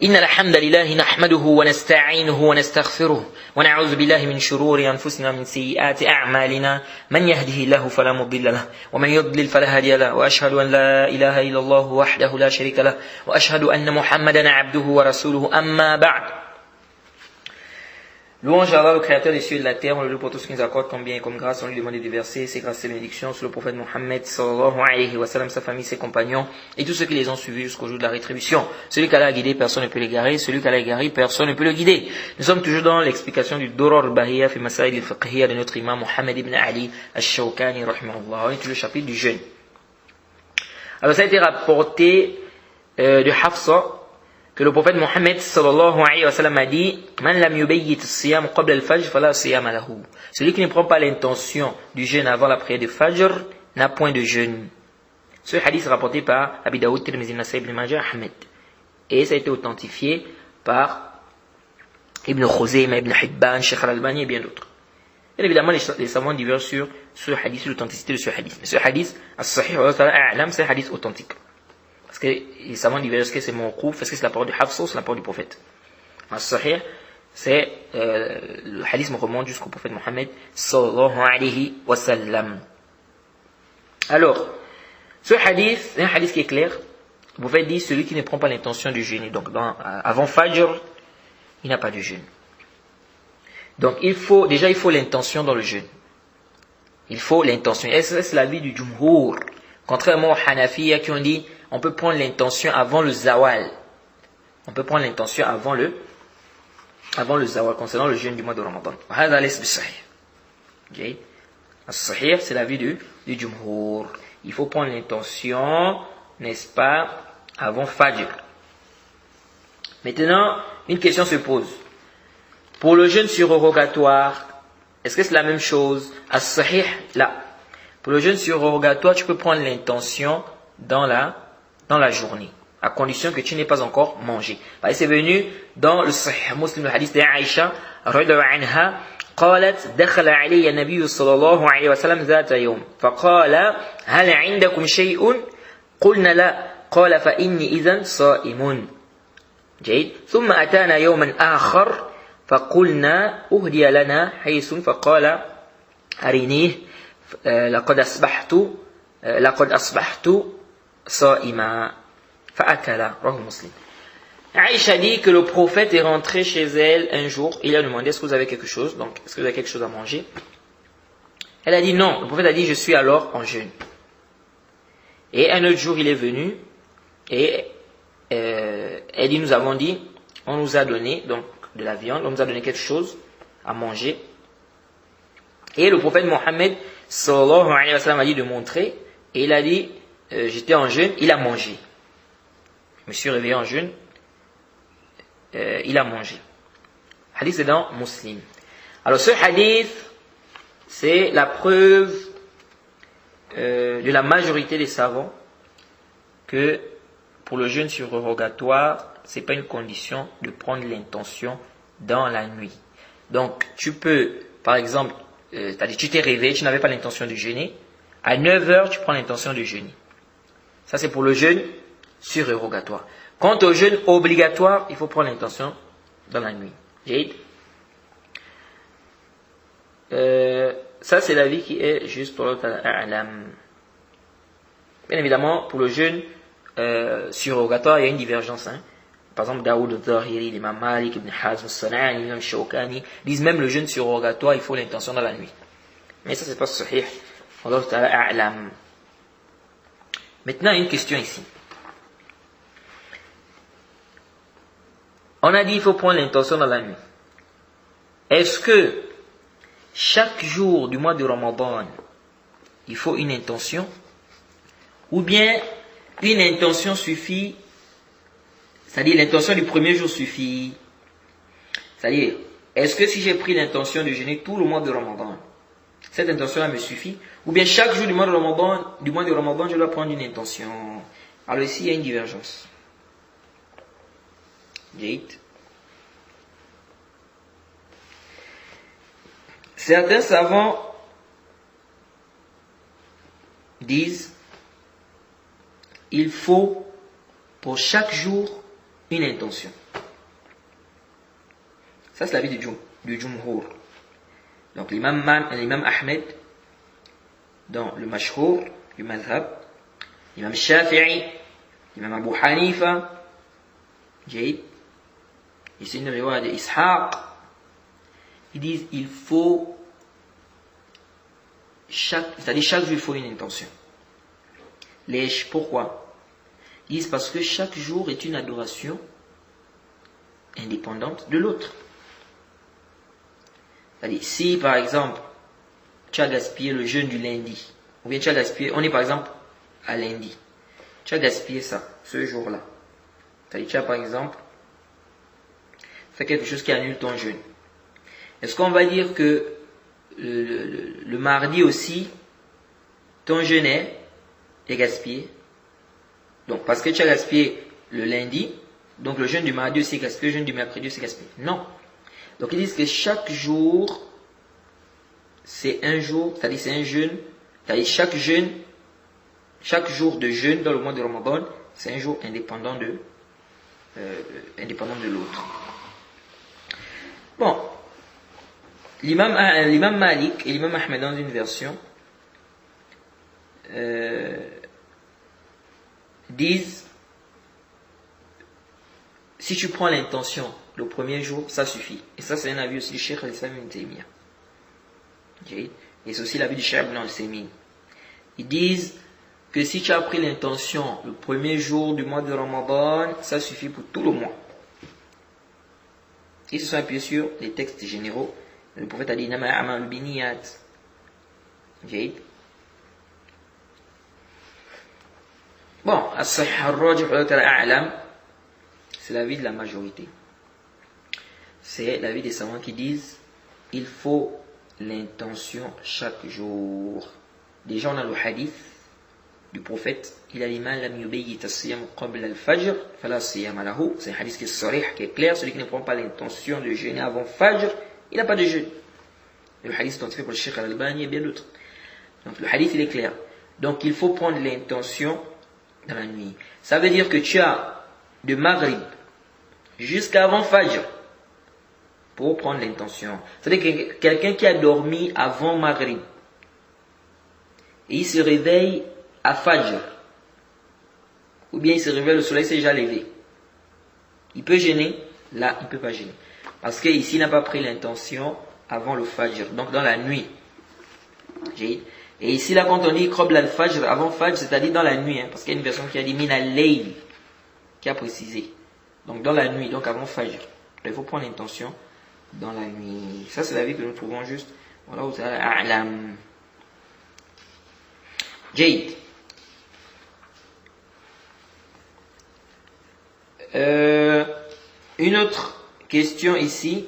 إن الحمد لله نحمده ونستعينه ونستغفره ونعوذ بالله من شرور أنفسنا ومن سيئات أعمالنا من يهده الله فلا مضل له ومن يضلل فلا هادي له وأشهد أن لا إله إلا الله وحده لا شريك له وأشهد أن محمدا عبده ورسوله أما بعد. Louange à Allah, le créateur des cieux et de la terre, on le loue pour tout ce qu'il nous accorde comme bien et comme grâce, on lui demande des versets, ses grâces et bénédictions sur le prophète Mohammed sallallahu alayhi wa sallam, sa famille, ses compagnons et tous ceux qui les ont suivis jusqu'au jour de la rétribution. Celui qu'Allah a guidé, personne ne peut l'égarer, celui qu'Allah a égaré, personne ne peut le guider. Nous sommes toujours dans l'explication du Durar al-Bahiyya fi Masail al-Fiqhiyya de notre imam Mohammed ibn Ali al-Shawkani rahimahullah. On est toujours au chapitre du jeûne. Alors ça a été rapporté de Hafsa, que le prophète Mohammed sallallahu alayhi wa sallam a dit Man lam yubayyit as-siyam qabla al-fajr fala siyama lahu. Celui qui ne prend pas l'intention du jeûne avant la prière de Fajr n'a point de jeûne. Ce hadith est rapporté par Abi Daoud, Tirmidhi, Nasa'i, Ibn Majah, Ahmed. Et ça a été authentifié par Ibn Khuzaymah, Ibn Hibban, Sheikh Al-Albani et bien d'autres. Bien évidemment, les savants divergent sur ce hadith, sur l'authenticité de ce hadith. Mais ce hadith, as-sahih wa ta'ala, c'est un hadith authentique. Parce que les savants divergent, est-ce que c'est mawqouf, est-ce que c'est la parole de Hafsa ou c'est la parole du prophète. As-sahih, c'est le hadith me remonte jusqu'au prophète Mohammed sallallahu alayhi wa sallam. Alors, ce hadith, c'est un hadith qui est clair. Le prophète dit, celui qui ne prend pas l'intention de jeûner, donc avant Fajr, il n'a pas de jeûne. Donc il faut l'intention dans le jeûne. Il faut l'intention. Et ça, c'est l'avis du Jumhur. Contrairement aux Hanafiya qui ont dit, on peut prendre l'intention avant le zawal. On peut prendre l'intention avant le zawal, concernant le jeûne du mois de Ramadan. Okay. As-sahih, c'est l'avis du Jumhur. Il faut prendre l'intention, n'est-ce pas, avant Fajr. Maintenant, une question se pose. Pour le jeûne surrogatoire, est-ce que c'est la même chose? As-sahih, là. Pour le jeûne surrogatoire, tu peux prendre l'intention dans la journée, à condition que tu n'aies pas encore mangé. C'est venu dans le Sahih Muslim, le hadith d'Aïcha, radhiyallahu anha, قالت دخل علي النبي صلى الله عليه وسلم ذات يوم فقال هل عندكم شيء قلنا لا قال فإني إذن صائم جيد ثم أتانا يوما آخر فقلنا أهدي لنا حيث فقال أرينيه لقد أصبحت صائما فأكل رواه مسلم. Aïcha dit que le prophète est rentré chez elle un jour. Il a demandé est-ce que vous avez quelque chose, donc est-ce que vous avez quelque chose à manger. Elle a dit non. Le prophète a dit je suis alors en jeûne. Et un autre jour il est venu et elle dit nous avons dit on nous a donné donc de la viande, on nous a donné quelque chose à manger. Et le prophète Mohammed sallallahu alayhi wa sallam a dit de montrer et il a dit j'étais en jeûne, il a mangé. Je me suis réveillé en jeûne, il a mangé. Hadith est dans Muslim. Alors ce hadith, c'est la preuve de la majorité des savants que pour le jeûne surrogatoire, c'est pas une condition de prendre l'intention dans la nuit. Donc tu peux, par exemple, c'est-à-dire tu t'es réveillé, tu n'avais pas l'intention de jeûner, à 9h tu prends l'intention de jeûner. Ça c'est pour le jeûne surrogatoire. Quant au jeûne obligatoire, il faut prendre l'intention dans la nuit. Ça c'est l'avis qui est juste pour l'autre alam. Bien évidemment, pour le jeûne surrogatoire, il y a une divergence. Par exemple, Daoud al-Zahiri, l'imam Malik, Ibn Hazm, al-San'ani, l'imam Shawkani disent même le jeûne surrogatoire, il faut l'intention dans la nuit. Mais ça c'est pas sahih. Allah ta'ala a'lam. Maintenant, une question ici. On a dit qu'il faut prendre l'intention dans la nuit. Est-ce que chaque jour du mois de Ramadan, il faut une intention? Ou bien une intention suffit? C'est-à-dire l'intention du premier jour suffit? C'est-à-dire, est-ce que si j'ai pris l'intention de jeûner tout le mois de Ramadan, cette intention-là me suffit? Ou bien chaque jour du mois de Ramadan, je dois prendre une intention? Alors ici, il y a une divergence. Certains savants disent il faut pour chaque jour une intention. Ça, c'est l'avis du Jumhur. Donc, l'imam Ahmed, dans le Mashhur, du Madhab, l'imam Shafi'i, l'imam Abu Hanifa, Jayid, ici une riwaya de Ishaq, ils disent il faut c'est-à-dire chaque jour il faut une intention. Pourquoi? Ils disent parce que chaque jour est une adoration indépendante de l'autre. C'est-à-dire si par exemple tu as gaspillé le jeûne du lundi, ou bien tu as gaspillé, on est par exemple à lundi, tu as gaspillé ça, ce jour-là. C'est-à-dire tu as par exemple fait quelque chose qui annule ton jeûne. Est-ce qu'on va dire que le mardi aussi, ton jeûne est gaspillé? Donc, parce que tu as gaspillé le lundi, donc le jeûne du mardi aussi est gaspillé, le jeûne du mercredi aussi est gaspillé. Non. Donc, ils disent que chaque jour, c'est un jour, c'est-à-dire c'est un jeûne, c'est-à-dire chaque jour de jeûne dans le mois de Ramadan, c'est un jour indépendant de l'autre. Bon. L'imam Malik et l'imam Ahmed dans une version disent si tu prends l'intention le premier jour, ça suffit. Et ça, c'est un avis aussi du Cheikh al-Islam ibn Taymiyyah. Okay. Et c'est aussi l'avis du Cheikh ibn al-Saymin. Ils disent que si tu as pris l'intention le premier jour du mois de Ramadan, ça suffit pour tout le mois. Ils se sont appuyés sur les textes généraux. Le prophète a dit Nama amal biniyat. Jayid. Bon, c'est l'avis de la majorité. C'est l'avis des savants qui disent il faut l'intention chaque jour. Déjà on a le hadith du prophète, il a dit man lam yubayyit as-siyam qabla al-fajr fala siyam lahu. C'est un hadith qui est sarih, qui est clair. Celui qui ne prend pas l'intention de jeûner avant Fajr, il n'a pas de jeûne. Le hadith identifié par le Cheikh Al-Albani et bien d'autres. Donc le hadith il est clair. Donc il faut prendre l'intention dans la nuit. Ça veut dire que tu as de Maghrib jusqu'à avant Fajr pour prendre l'intention. C'est-à-dire que quelqu'un qui a dormi avant Maghrib et il se réveille à Fajr, ou bien il se réveille, le soleil s'est déjà levé, il peut gêner? Là, il ne peut pas gêner. Parce qu'ici, il n'a pas pris l'intention avant le Fajr, donc dans la nuit. Et ici, là, quand on dit Qabl al-Fajr, avant Fajr, c'est-à-dire dans la nuit, parce qu'il y a une version qui a dit Min al-Layl, qui a précisé. Donc dans la nuit, donc avant Fajr. Il faut prendre l'intention dans la nuit. Ça, c'est l'avis que nous trouvons juste. Voilà, vous avez A'lam. Jade. Une autre question ici.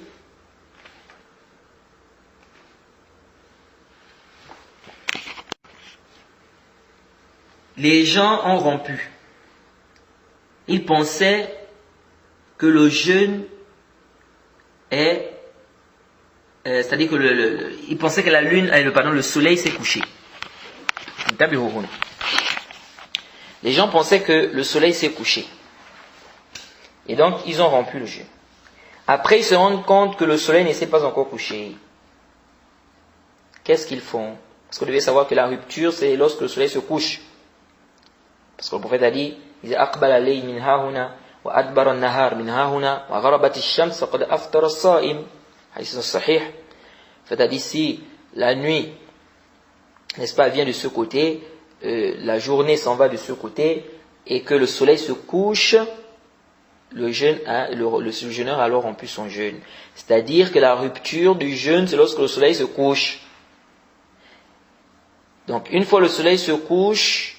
Les gens ont rompu. Ils pensaient que le jeûne est... c'est-à-dire que ils pensaient que la lune, le soleil s'est couché. Les gens pensaient que le soleil s'est couché. Et donc, ils ont rompu le jeûne. Après, ils se rendent compte que le soleil ne s'est pas encore couché. Qu'est-ce qu'ils font? Parce que vous devez savoir que la rupture, c'est lorsque le soleil se couche. Parce que le prophète a dit, il dit, Aqbal alayhi min hahuna, wa adbar an-nahar min hahuna, wa gharabat ash-shams, faqad aftara as-sa'im. Hadith sahih. Le prophète a dit, si la nuit, n'est-ce pas, vient de ce côté, la journée s'en va de ce côté, et que le soleil se couche, le jeûneur a alors rompu son jeûne. C'est-à-dire que la rupture du jeûne, c'est lorsque le soleil se couche. Donc, une fois le soleil se couche,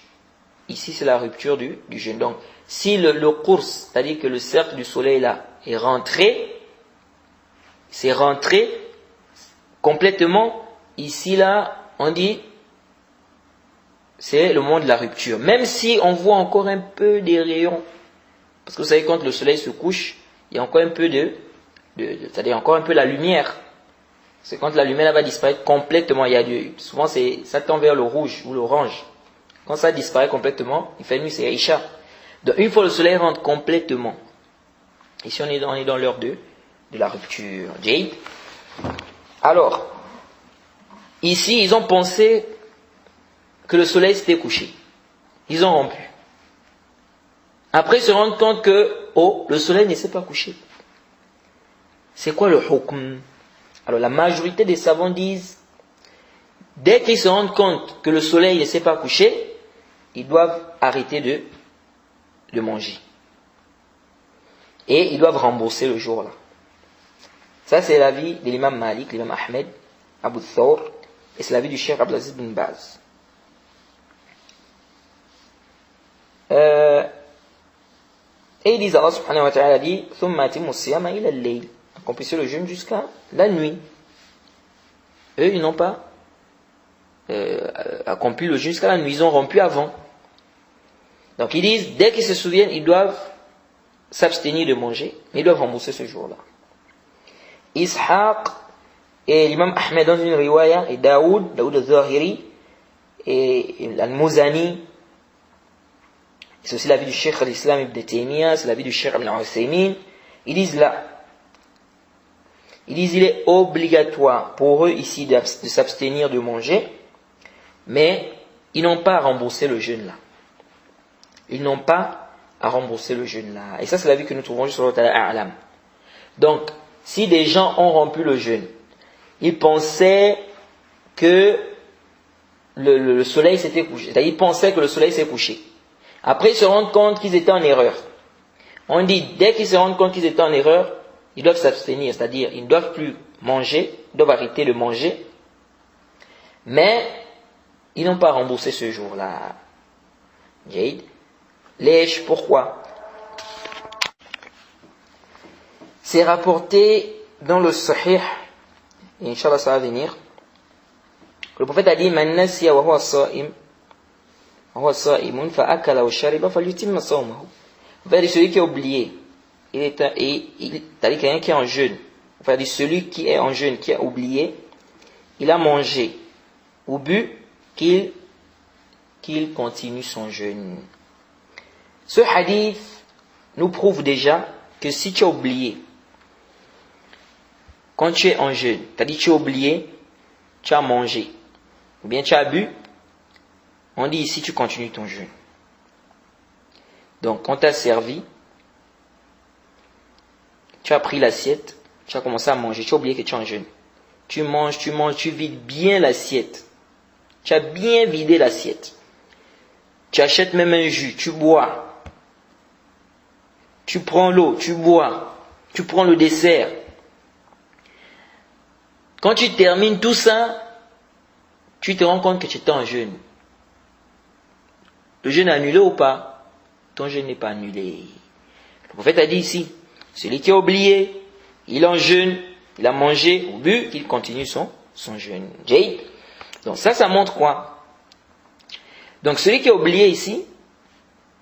ici c'est la rupture du jeûne. Donc, si le course, c'est-à-dire que le cercle du soleil là est rentré, c'est rentré complètement, ici là, on dit, c'est le moment de la rupture. Même si on voit encore un peu des rayons, parce que vous savez, quand le soleil se couche, il y a encore un peu c'est-à-dire encore un peu la lumière. C'est quand la lumière là va disparaître complètement. Souvent ça tend vers le rouge ou l'orange. Quand ça disparaît complètement, il fait nuit, c'est Aïcha. Donc une fois le soleil rentre complètement, ici on est dans l'heure de de la rupture. Jade. Alors, ici, ils ont pensé que le soleil s'était couché. Ils ont rompu. Après, ils se rendent compte que, le soleil ne s'est pas couché. C'est quoi le hukm? Alors, la majorité des savants disent, dès qu'ils se rendent compte que le soleil ne s'est pas couché, ils doivent arrêter de manger. Et ils doivent rembourser le jour-là. Ça, c'est l'avis de l'imam Malik, l'imam Ahmed, Abu Thawr, et c'est l'avis du Cheikh Abdelaziz bin Baz. Et ils disent, Allah subhanahu wa ta'ala dit, ثُمَّ أَتِمُّ الصِّيَامَ إِلَى اللَّيْلِ. Accomplissez le jeûne jusqu'à la nuit. Eux, ils n'ont pas accompli le jeûne jusqu'à la nuit, ils ont rompu avant. Donc ils disent, dès qu'ils se souviennent, ils doivent s'abstenir de manger, mais ils doivent rembourser ce jour-là. Ishaq et l'imam Ahmed dans une riwaya, et Daoud al-Zahiri, et al-Muzani, c'est aussi l'avis du Cheikh al-Islam ibn Taymiyyah, c'est l'avis du Cheikh ibn Uthaymin, ils disent là, ils disent il est obligatoire pour eux ici de s'abstenir de manger, mais ils n'ont pas à rembourser le jeûne là. Ils n'ont pas à rembourser le jeûne là. Et ça, c'est l'avis que nous trouvons juste sur le A'lam. Donc, si des gens ont rompu le jeûne, ils pensaient que le soleil s'était couché. C'est-à-dire, ils pensaient que le soleil s'est couché. Après, ils se rendent compte qu'ils étaient en erreur. On dit, dès qu'ils se rendent compte qu'ils étaient en erreur, ils doivent s'abstenir. C'est-à-dire, ils ne doivent plus manger, ils doivent arrêter de manger. Mais, ils n'ont pas remboursé ce jour-là. Jade. Lèche, pourquoi? C'est rapporté dans le Sahih, et Inch'Allah ça va venir. Le prophète a dit, Man nasiya wa huwa sa'imun fa akala wa shariba falyutimma sawmahu. C'est-à-dire celui qui est oublié, c'est-à-dire quelqu'un qui est en jeûne. C'est-à-dire celui qui est en jeûne, qui a oublié, il a mangé ou bu, qu'il continue son jeûne. Ce hadith nous prouve déjà que si tu as oublié, quand tu es en jeûne, c'est-à-dire tu as oublié, tu as mangé, ou bien tu as bu, on dit ici tu continues ton jeûne. Donc quand tu as servi, tu as pris l'assiette, tu as commencé à manger, tu as oublié que tu es en jeûne. Tu manges, tu vides bien l'assiette. Tu as bien vidé l'assiette. Tu achètes même un jus, tu bois. Tu prends l'eau, tu bois. Tu prends le dessert. Quand tu termines tout ça, tu te rends compte que tu étais en jeûne. Le jeûne est annulé ou pas? Ton jeûne n'est pas annulé. Le prophète a dit ici, celui qui a oublié, il est en jeûne, il a mangé ou bu, qu'il continue son jeûne. Jade. Donc ça montre quoi? Donc celui qui a oublié ici,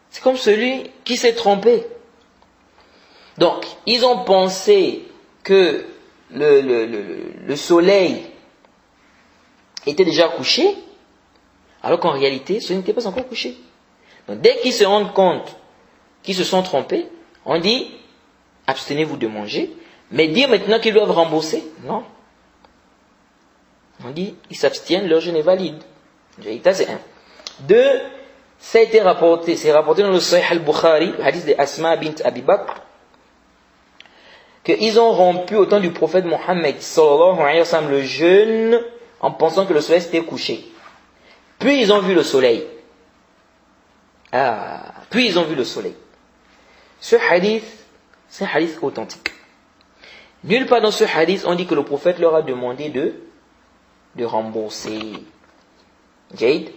c'est comme celui qui s'est trompé. Donc, ils ont pensé que le soleil était déjà couché, alors qu'en réalité, ce n'était pas encore couché. Donc, dès qu'ils se rendent compte qu'ils se sont trompés, on dit, abstenez-vous de manger, mais dire maintenant qu'ils doivent rembourser, non. On dit, ils s'abstiennent, leur jeûne est valide. Ça, c'est un. Deux, ça a été rapporté, c'est rapporté dans le Sahih al-Bukhari, le hadith de Asma bint Abi Bakr, qu'ils ont rompu au temps du prophète Mohammed sallallahu alayhi wa sallam le jeûne en pensant que le soleil s'était couché. Puis ils ont vu le soleil. Puis ils ont vu le soleil. Ce hadith, c'est un hadith authentique. Nulle part dans ce hadith on dit que le prophète leur a demandé de rembourser. Jade.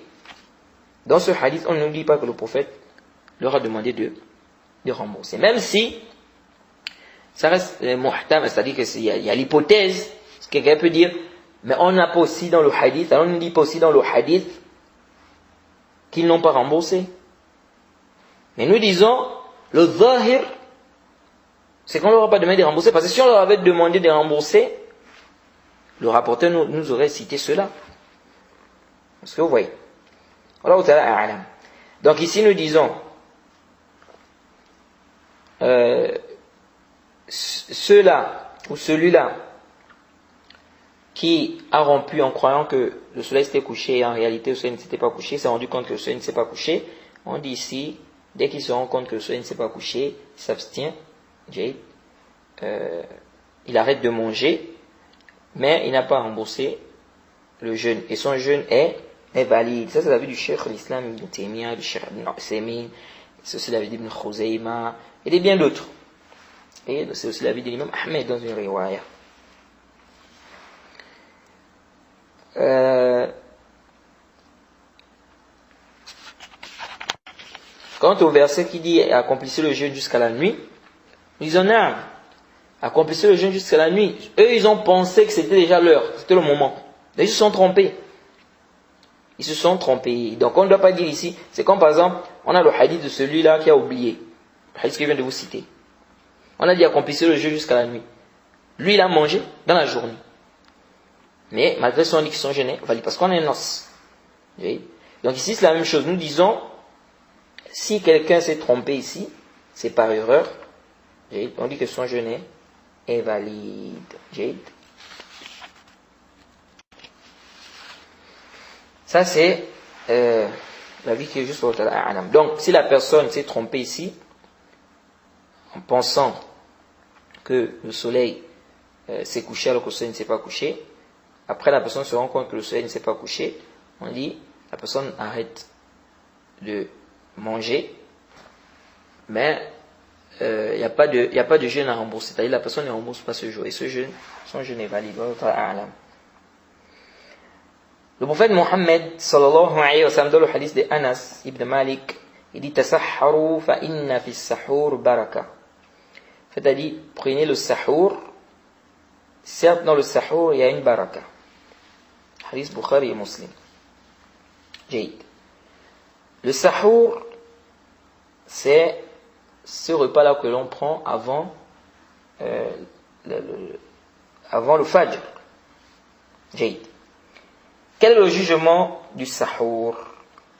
Dans ce hadith, on ne dit pas que le prophète leur a demandé de rembourser. Même si ça reste muhtam, c'est-à-dire qu'il y a l'hypothèse, ce que quelqu'un peut dire, mais on n'a pas aussi dans le hadith, alors on ne dit pas aussi dans le hadith qu'ils n'ont pas remboursé. Mais nous disons, le zahir, c'est qu'on ne leur a pas demandé de rembourser, parce que si on leur avait demandé de rembourser, le rapporteur nous aurait cité cela. Parce que vous voyez. Donc ici nous disons, ceux-là ou celui-là qui a rompu en croyant que le soleil s'était couché et en réalité le soleil ne s'était pas couché, s'est rendu compte que le soleil ne s'est pas couché, on dit ici, dès qu'il se rend compte que le soleil ne s'est pas couché, il s'abstient, il arrête de manger, mais il n'a pas remboursé le jeûne, et son jeûne est valide. Ça c'est l'avis du Cheikh l'Islam Ibn Taymiyyah, du Cheikh Ibn Uthaymin, c'est aussi l'avis d'Ibn Khuzayma, et de bien d'autres. Et c'est aussi l'avis de l'imam Ahmed dans une riwaya. Quant au verset qui dit accomplissez le jeûne jusqu'à la nuit, ils en ont accomplissez le jeûne jusqu'à la nuit. Eux, ils ont pensé que c'était déjà l'heure, c'était le moment. Ils se sont trompés. Ils se sont trompés. Donc on ne doit pas dire ici, c'est comme par exemple, on a le hadith de celui-là qui a oublié. Le hadith que je viens de vous citer. On a dit accomplissez le jeûne jusqu'à la nuit. Lui, il a mangé dans la journée. Mais malgré son dit qu'ils sont gênés, parce qu'on est noce. Donc ici, c'est la même chose. Nous disons, si quelqu'un s'est trompé ici, c'est par erreur, on dit que son jeûne est valide. Ça, c'est la vie qui est juste pour l'Alam. Donc, si la personne s'est trompée ici, en pensant que le soleil s'est couché alors que le soleil ne s'est pas couché, après la personne se rend compte que le soleil ne s'est pas couché, on dit, la personne arrête de manger, mais il n'y a pas de jeûne à rembourser. C'est-à-dire la personne ne rembourse pas ce jour. Et ce jeûne, son jeûne est valide. Le prophète Mohammed, sallallahu alayhi wa sallam, dans le hadith de Anas ibn Malik, il dit tasahharu fa inna fi sahur baraka. C'est-à-dire, prenez le sahur. Certes, dans le sahur, il y a une baraka. Hadith Bukhari et Muslim. Le sahur, c'est ce repas-là que l'on prend avant le fajr. Quel est le jugement du sahur?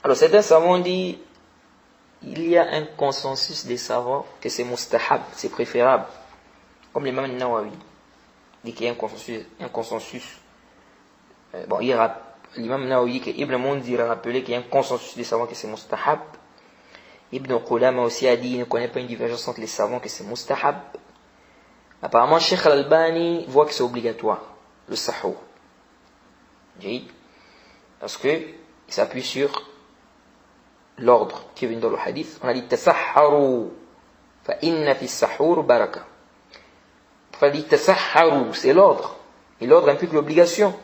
Alors certains savants disent, il y a un consensus des savants que c'est mustahab, c'est préférable. Comme l'imam Nawawi dit qu'il y a un consensus. Bon, l'imam Nawawi, Ibn Munzir a rappelé qu'il y a un consensus des savants que c'est mustahab. Ibn Qudama aussi a dit qu'il ne connaît pas une divergence entre les savants que c'est mustahab. Apparemment, Sheikh Al-Albani voit que c'est obligatoire, le sahur. Parce qu'il s'appuie sur l'ordre qui est venu dans le hadith. On a dit tasahharu fa inna fi sahur baraka. On a dit tasahharu, c'est l'ordre. Et l'ordre implique l'obligation.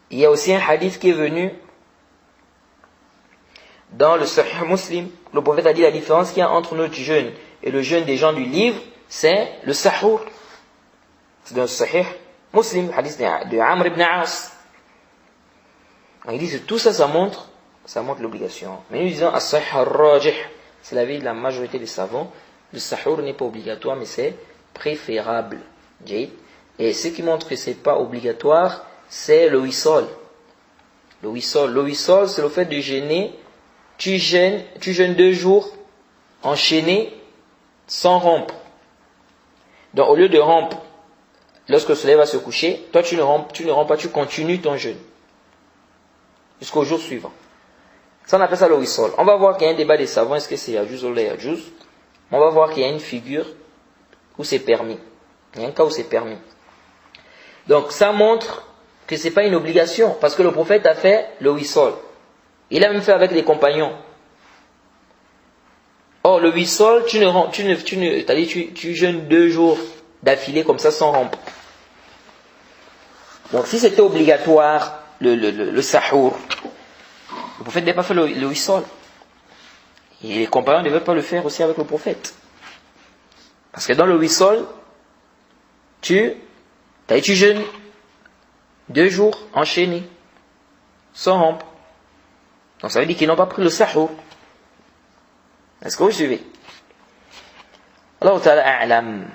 Il y a aussi un hadith qui est venu dans le Sahih Muslim. Le prophète a dit la différence qu'il y a entre notre jeûne et le jeûne des gens du livre, c'est le sahur. C'est dans le Sahih Muslim, le hadith de Amr ibn As. Il dit que tout ça, ça montre l'obligation. Mais nous disons, as-sahih ar-rajih, c'est l'avis de la majorité des savants, le sahur n'est pas obligatoire, mais c'est préférable. Et ce qui montre que c'est pas obligatoire, c'est le wisol. Le wisol, c'est le fait de jeûner. Tu jeûnes 2 jours enchaînés sans rompre. Donc au lieu de rompre, lorsque le soleil va se coucher, toi tu ne rompes pas, tu continues ton jeûne jusqu'au jour suivant. Ça on appelle ça le wisol. On va voir qu'il y a un débat des savants, est-ce que c'est yajouz ou la yajouz. On va voir qu'il y a une figure où c'est permis. Il y a un cas où c'est permis. Donc ça montre que c'est pas une obligation, parce que le prophète a fait le wisol. Il a même fait avec les compagnons. Or, le wisol, c'est-à-dire tu jeûnes 2 jours d'affilée comme ça sans rompre. Donc, si c'était obligatoire, le sahur, le prophète n'avait pas fait le wisol. Et les compagnons ne devaient pas le faire aussi avec le prophète. Parce que dans le wisol, tu jeûnes 2 jours enchaînés, sans rompre. Donc ça veut dire qu'ils n'ont pas pris le sahur. Est-ce que vous suivez? Allah Ta'ala a'lam.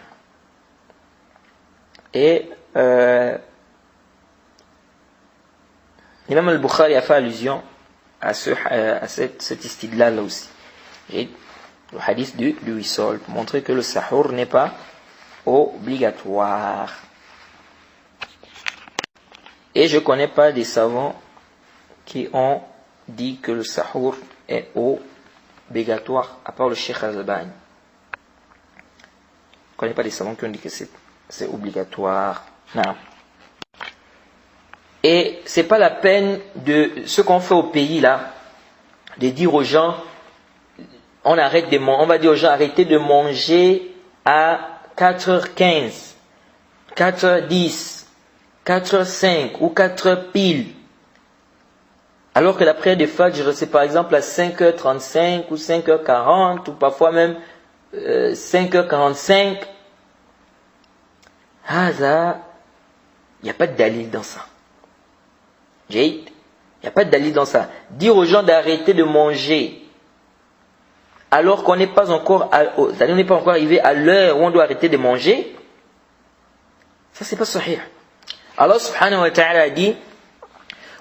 Et l'imam al-Bukhari a fait allusion à cette istidlal là aussi. Et le hadith du wisol, pour montrer que le sahur n'est pas obligatoire. Et je ne connais pas des savants qui ont dit que le sahour est obligatoire, à part le Cheikh Al-Albani. Je ne connais pas des savants qui ont dit que c'est obligatoire. Non. Et c'est pas la peine de ce qu'on fait au pays là, de dire aux gens, on va dire aux gens, arrêtez de manger à 4h15, 4h10, 4h05 ou 4h pile. Alors que la prière de Fajr, c'est par exemple à 5h35 ou 5h40 ou parfois même 5h45. Il n'y a pas de dalil dans ça. Il n'y a pas de dalil dans ça. Dire aux gens d'arrêter de manger alors qu'on n'est pas encore arrivé à l'heure où on doit arrêter de manger, ça c'est pas sahih. Allah subhanahu wa ta'ala a dit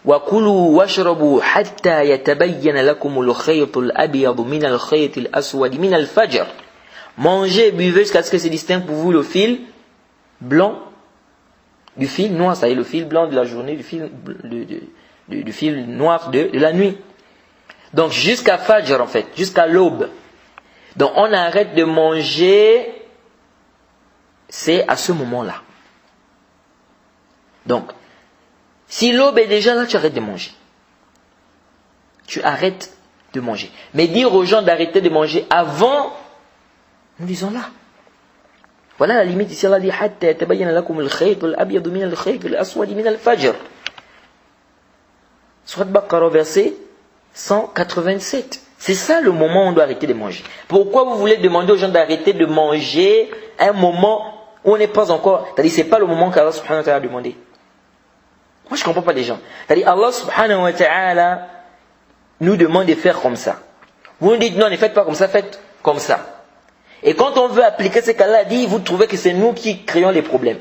وَكُلُوا وَاشْرَبُوا حَتَّى يَتَبَيَّنَ لَكُمُ الْخَيْطُ الْأَبْيَضُ مِنَ الْخَيْطِ الْأَسْوَدِ مِنَ الْفَجْرِ. Mangez et buvez jusqu'à ce que se distingue pour vous le fil blanc du fil noir, c'est-à-dire le fil blanc de la journée, du fil noir de la nuit. Donc jusqu'à Fajr en fait, jusqu'à l'aube. Donc on arrête de manger, c'est à ce moment-là. Donc, si l'aube est déjà là, tu arrêtes de manger. Tu arrêtes de manger. Mais dire aux gens d'arrêter de manger avant, nous disons là. Voilà la limite ici, Allah dit حَتَّى يَتَبَيَّنَ لَكُمُ الْخَيْطُ الْأَبْيَضُ مِنَ الْخَيْطِ الْأَسْوَدِ مِنَ الْفَجْرِ. Surat Baqarah, verset 187. C'est ça le moment où on doit arrêter de manger. Pourquoi vous voulez demander aux gens d'arrêter de manger à un moment où on n'est pas encore... C'est-à-dire, c'est pas le moment qu'Allah subhanahu wa ta'ala a demandé. Moi, je ne comprends pas les gens. C'est-à-dire, Allah subhanahu wa ta'ala nous demande de faire comme ça. Vous nous dites, non, ne faites pas comme ça, faites comme ça. Et quand on veut appliquer ce qu'Allah a dit, vous trouvez que c'est nous qui créons les problèmes.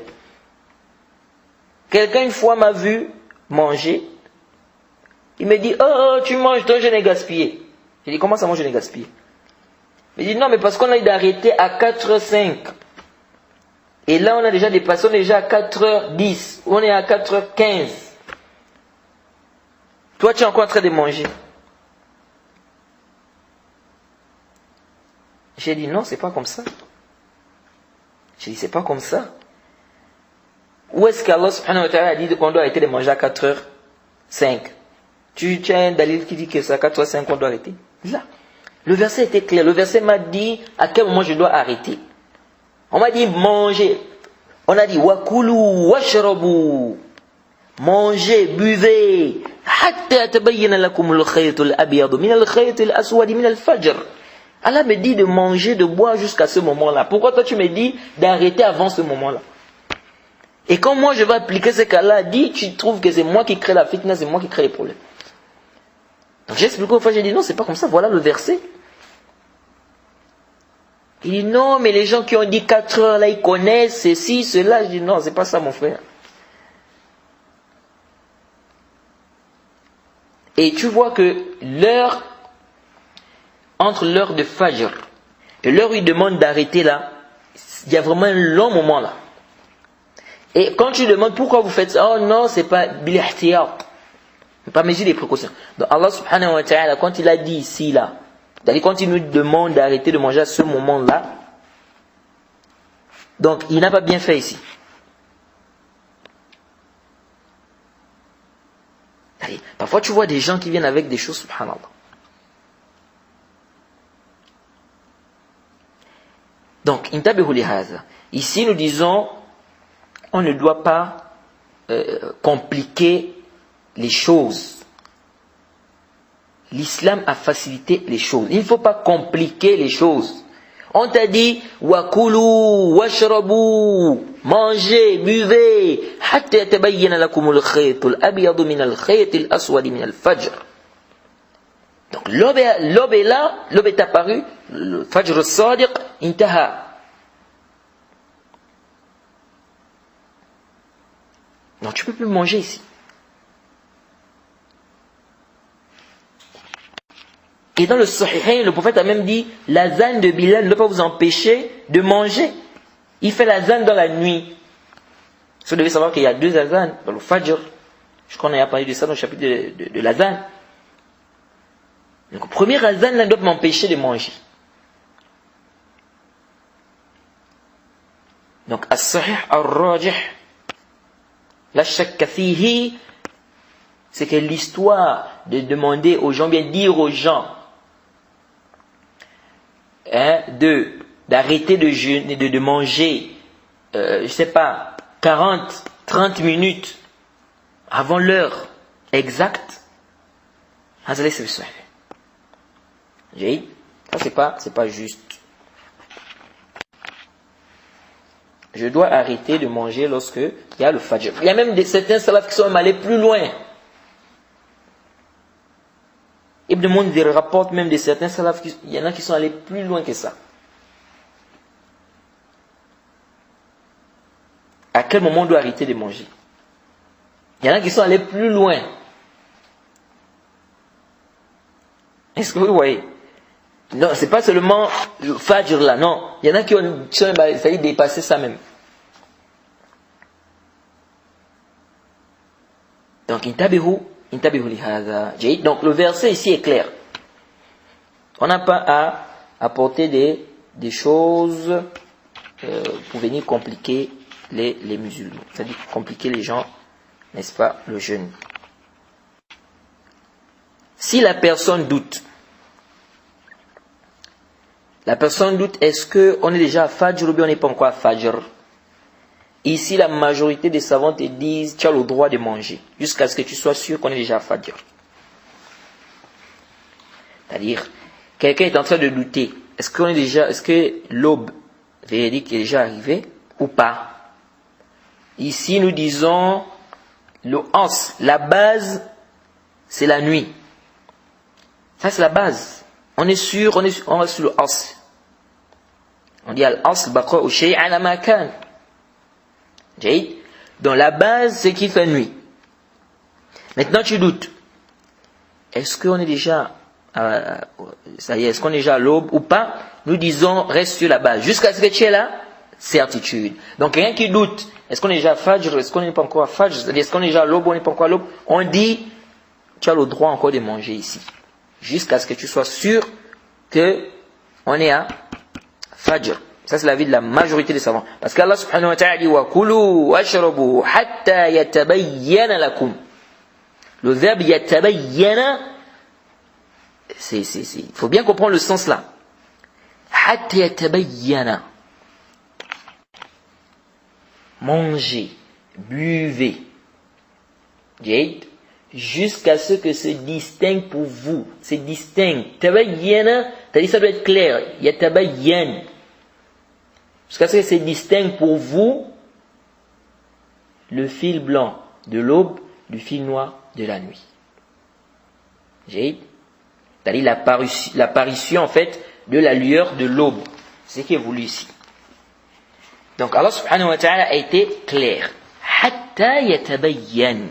Quelqu'un une fois m'a vu manger. Il me dit, oh, tu manges, toi je n'ai gaspillé. J'ai dit, comment ça, moi je n'ai gaspillé? Il me dit, non, mais parce qu'on a d'arrêter à 4h05. Et là, on a déjà dépassé, on est déjà à 4h10. On est à 4h15. Toi, tu es encore en train de manger. J'ai dit, non, c'est pas comme ça. J'ai dit, c'est pas comme ça. Où est-ce qu'Allah subhanahu wa ta'ala a dit qu'on doit arrêter de manger à 4h05? Tu as un dalil qui dit que c'est à 4h05 qu'on doit arrêter? Là. Le verset était clair. Le verset m'a dit à quel moment je dois arrêter. On m'a dit manger. On a dit wakulu washrabu. Mangez, buvez. Hatta tabayyana lakum al-khayt al-abyad min al-khayt al-aswad min al-fajr. Allah me dit de manger, de boire jusqu'à ce moment-là. Pourquoi toi tu me dis d'arrêter avant ce moment-là? Et quand moi je vais appliquer ce qu'Allah a dit, tu trouves que c'est moi qui crée la fitna, c'est moi qui crée les problèmes. Donc j'ai expliqué une fois, j'ai dit non, c'est pas comme ça, voilà le verset. Il dit non, mais les gens qui ont dit 4 heures là, ils connaissent ceci, cela. Je dis non, c'est pas ça mon frère. Et tu vois que l'heure, entre l'heure de Fajr et l'heure où il demande d'arrêter là, il y a vraiment un long moment là. Et quand tu demandes pourquoi vous faites ça, oh non, c'est pas bil ihtiyat. Pas mesure des précautions. Donc Allah subhanahu wa ta'ala, quand il a dit ici là, c'est-à-dire quand il nous demande d'arrêter de manger à ce moment-là, donc il n'a pas bien fait ici. Parfois tu vois des gens qui viennent avec des choses, subhanallah. Donc, intabihu li hadha. Ici nous disons, on ne doit pas compliquer les choses. L'islam a facilité les choses. Il ne faut pas compliquer les choses. On t'a dit wakulu washrabu, mangez, buvez, hatta yatabayyana lakum al-khayt al-abyad min al-khayt al-aswad min al-fajr. Donc l'aube est là, l'aube est apparue, le fajr as-sadiq intaha. Donc tu peux plus manger ici. Et dans le Sahihain, le prophète a même dit, l'azan de Bilal ne doit pas vous empêcher de manger. Il fait l'azan dans la nuit. Vous devez savoir qu'il y a 2 azans dans le Fajr. Je crois qu'on a parlé de ça dans le chapitre de l'azan. Donc, le premier azan là, doit m'empêcher de manger. Donc, as-sahih al-rajih, la shakka fihi, c'est que l'histoire de demander aux gens, bien dire aux gens, d'arrêter de jeûner, de manger, je sais pas, 30 minutes avant l'heure exacte, ça c'est pas juste. Je dois arrêter de manger lorsque il y a le fajr. Il y a même certains salafs qui sont allés plus loin. Ibn Mundhir rapporte même de certains salafs, il y en a qui sont allés plus loin que ça. À quel moment on doit arrêter de manger? Il y en a qui sont allés plus loin. Est-ce que vous voyez? Non, c'est pas seulement le fajr là, non. Il y en a qui ont failli dépasser ça même. Donc, intabihu li hadha. Donc, le verset ici est clair. On n'a pas à apporter des choses pour venir compliquer les musulmans. C'est-à-dire compliquer les gens, n'est-ce pas, le jeûne. Si la personne doute, est-ce qu'on est déjà à Fajr ou bien on n'est pas encore à Fajr? Ici, la majorité des savants te disent tu as le droit de manger jusqu'à ce que tu sois sûr qu'on est déjà à Fajr. C'est-à-dire, quelqu'un est en train de douter. Est-ce que l'aube véridique est déjà arrivée ou pas? Ici, nous disons le ans, la base, c'est la nuit. Ça, c'est la base. On est sûr, on va sur le as. On dit al-as baqa au shay ala makan. Donc la base, c'est qu'il fait nuit. Maintenant, tu doutes. Est-ce qu'on est déjà est-ce qu'on est déjà à l'aube ou pas? Nous disons, reste sur la base. Jusqu'à ce que tu aies la certitude. Donc, quelqu'un qui doute, est-ce qu'on est déjà à Fajr, est-ce qu'on n'est pas encore à Fajr, c'est-à-dire, est-ce qu'on est déjà à l'aube ou on n'est pas encore à l'aube? On dit, tu as le droit encore de manger ici. Jusqu'à ce que tu sois sûr que on est à Fajr. Ça, c'est l'avis de la majorité des savants. Parce qu'Allah subhanahu wa ta'ala dit wa kulu washrabu hatta yatabayyana lakum. Le verbe yatabayyana, il faut bien comprendre le sens là. Hatta yatabayyana. Mangez, buvez. Jusqu'à ce que se distingue pour vous. C'est distinct. Tabayyana, c'est-à-dire ça doit être clair. Yatabayyan. Jusqu'à ce que se distingue pour vous le fil blanc de l'aube du fil noir de la nuit. C'est-à-dire l'apparition en fait de la lueur de l'aube. C'est ce qui est voulu ici. Donc Allah subhanahu wa ta'ala a été clair. Hatta yatabayyan.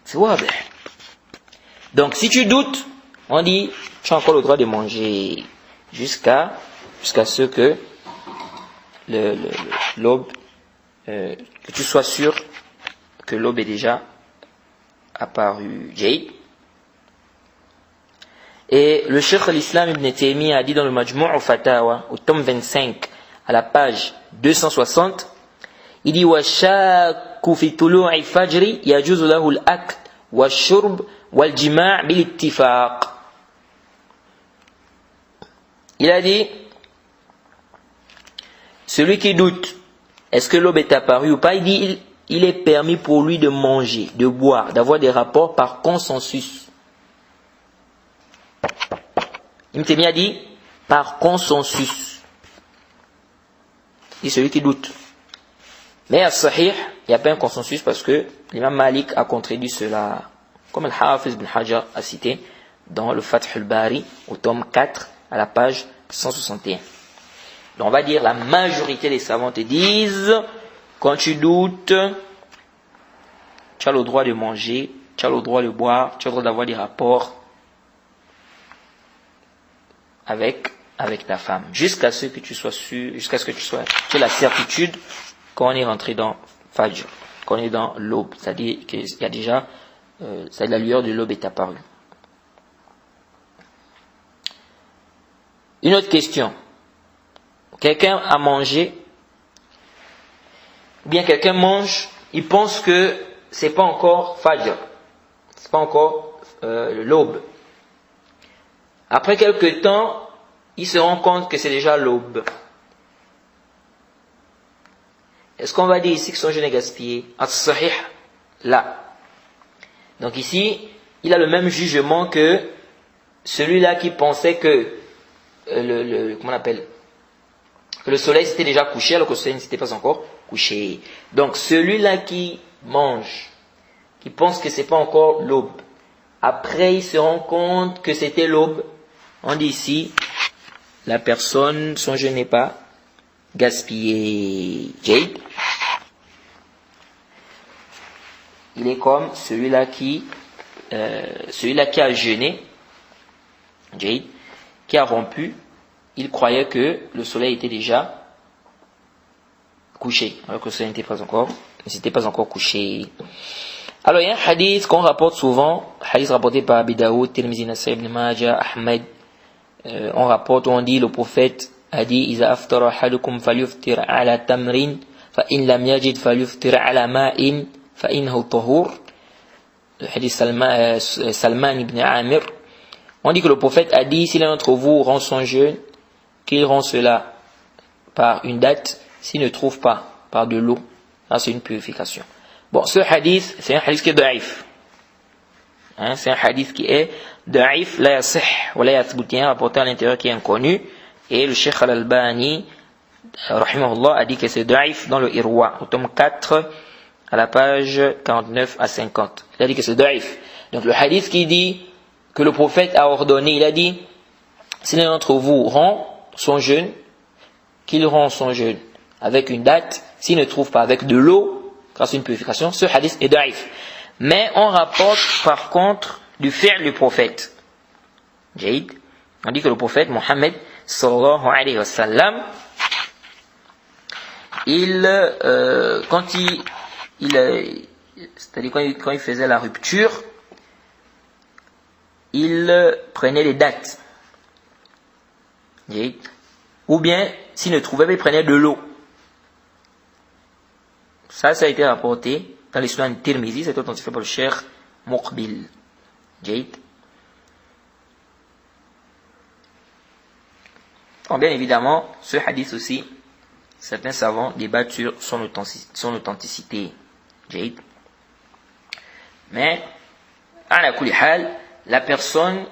C'est wabih. Donc si tu doutes, on dit tu as encore le droit de manger jusqu'à ce que l'aube, que tu sois sûr que l'aube est déjà apparue. Et le Cheikh al-Islam Ibn Taymiyyah a dit dans le Majmou' al-Fatawa, au tome 25, à la page 260, il dit وَالشَّاكُ فِي طُلُوعِ الْفَجْرِ يَجُوزُ لَهُ الْأَكْلُ وَالشُّرْبُ وَالْجِمَاعُ بِالِاتِّفَاقِ. Il a dit, celui qui doute, est-ce que l'aube est apparue ou pas, il dit, il est permis pour lui de manger, de boire, d'avoir des rapports par consensus. Ibn Taymiyyah dit, par consensus. Il dit celui qui doute. Mais à Sahih, il n'y a pas un consensus parce que l'imam Malik a contredit cela, comme Al-Hafiz ibn Hajar a cité dans le Fath al-Bari, au tome 4, à la page 161. Donc on va dire la majorité des savants te disent, quand tu doutes, tu as le droit de manger, tu as le droit de boire, tu as le droit d'avoir des rapports avec avec ta femme, jusqu'à ce que tu sois sûr, jusqu'à ce que tu aies la certitude qu'on est rentré dans Fajr, qu'on est dans l'aube, c'est-à-dire qu'il y a déjà, la lueur de l'aube est apparue. Une autre question. Quelqu'un a mangé, ou bien quelqu'un mange, il pense que c'est pas encore Fajr, c'est pas encore l'aube. Après quelque temps, il se rend compte que c'est déjà l'aube. Est-ce qu'on va dire ici que son jeûne est gaspillé? As-sahih, là. Donc ici, il a le même jugement que celui-là qui pensait que comment on appelle, que le soleil s'était déjà couché alors que le soleil ne s'était pas encore couché. Donc celui-là qui mange, qui pense que c'est pas encore l'aube, après il se rend compte que c'était l'aube, on dit ici, la personne, son jeûne n'est pas gaspillé. Jade. Il est comme celui-là qui a jeûné, Jade, qui a rompu, il croyait que le soleil était déjà couché, alors que le soleil ne s'était pas encore couché. Alors il y a un hadith qu'on rapporte souvent, hadith rapporté par Abi Daoud, Tirmizi, Nasai, Ibn Majah, Ahmed. On rapporte, on dit, le prophète a dit, Iza aftara ahadukum falyuftir ala tamrin, fa in lam yajid falyuftir ala ma'in, fa innahu tahur. Le hadith Salman ibn Amir. On dit que le prophète a dit, si l'un d'entre vous rend son jeûne, qu'il rend cela par une date, s'il ne trouve pas par de l'eau. Là, c'est une purification. Bon, ce hadith, c'est un hadith qui est da'if. C'est un hadith qui est da'if, la yasih, wa la yathbut, rapporté à l'intérieur qui est inconnu. Et le Cheikh Al-Albani, rahimahullah, a dit que c'est da'if dans le Irwa, au tome 4, à la page 49 à 50. Il a dit que c'est da'if. Donc le hadith qui dit que le prophète a ordonné, il a dit, si l'un d'entre vous rend son jeûne, qu'il rend son jeûne avec une date, s'il ne trouve pas avec de l'eau, grâce à une purification, ce hadith est da'if. Mais on rapporte par contre du fi'l du prophète. Jaïd. On dit que le prophète Mohammed sallallahu alayhi wa sallam, c'est-à-dire quand il faisait la rupture, il prenait les dates. Jaïd. Ou bien, s'il ne trouvait pas, il prenait de l'eau. Ça a été rapporté dans les Sunan Tirmizi, c'est authentifié par le Cheikh Muqbil. Jaïd. Bon, bien évidemment, ce hadith aussi, certains savants débattent sur son authenticité. Jaïd. Mais, à la kulli hal, la personne,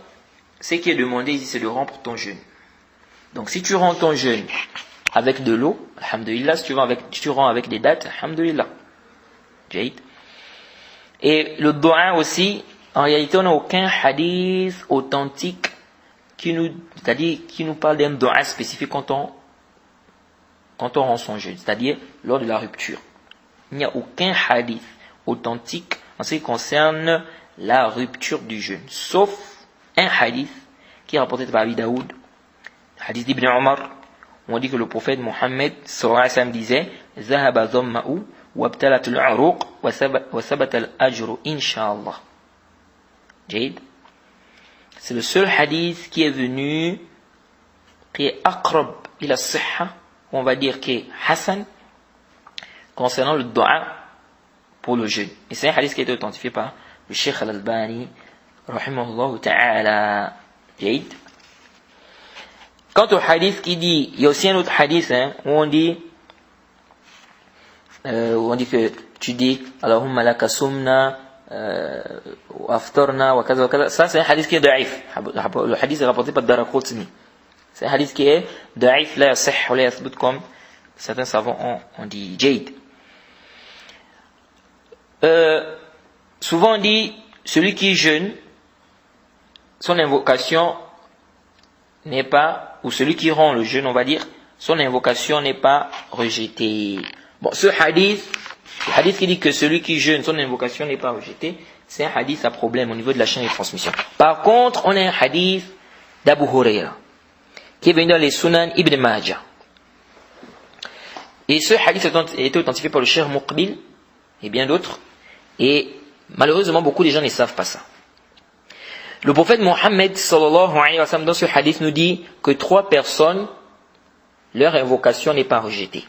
ce qui est demandé ici, c'est de rompre ton jeûne. Donc, si tu rends ton jeûne avec de l'eau, alhamdulillah, si tu rends avec des dates, alhamdulillah. Jaïd. Et le doua aussi, en réalité, on n'a aucun hadith authentique qui nous parle d'un doua spécifique quand on rend son jeûne, c'est-à-dire lors de la rupture. Il n'y a aucun hadith authentique en ce qui concerne la rupture du jeûne, sauf un hadith qui est rapporté par Abi Daoud, hadith d'Ibn Omar, où on dit que le prophète Mohammed sallallahu alayhi wa sallam disait Zahaba dhamma'u wabtalat al-uruq wa sabat al-ajru insha'Allah. Jaïd. C'est le seul hadith qui est venu, qui est aqrab ila sihha, on va dire qui est Hassan, concernant le dua pour le jeûne. Et c'est un hadith qui a été authentifié par le Cheikh Al-Albani, rahimahullah ta'ala. Jaïd. Quant au hadith qui dit, il y a aussi un autre hadith où on dit que tu dis Allahumma laka sumna wa aftarna wa kaza wa kaza. Ça c'est un hadith qui est da'if. Le hadith est rapporté par Daraqutni. C'est un hadith qui est da'if, la yasih wa la yathbut, comme certains savants ont dit. Jayd. Souvent on dit celui qui jeûne, son invocation n'est pas, ou celui qui rend le jeûne, on va dire, son invocation n'est pas rejetée. Bon, ce hadith, le hadith qui dit que celui qui jeûne, son invocation n'est pas rejetée, c'est un hadith à problème au niveau de la chaîne de transmission. Par contre, on a un hadith d'Abu Huraira, qui est venu dans les Sunan Ibn Majah. Et ce hadith a été authentifié par le Cheikh Muqbil et bien d'autres. Et malheureusement, beaucoup de gens ne savent pas ça. Le prophète Mohammed sallallahu alayhi wa sallam dans ce hadith nous dit que 3 personnes, leur invocation n'est pas rejetée.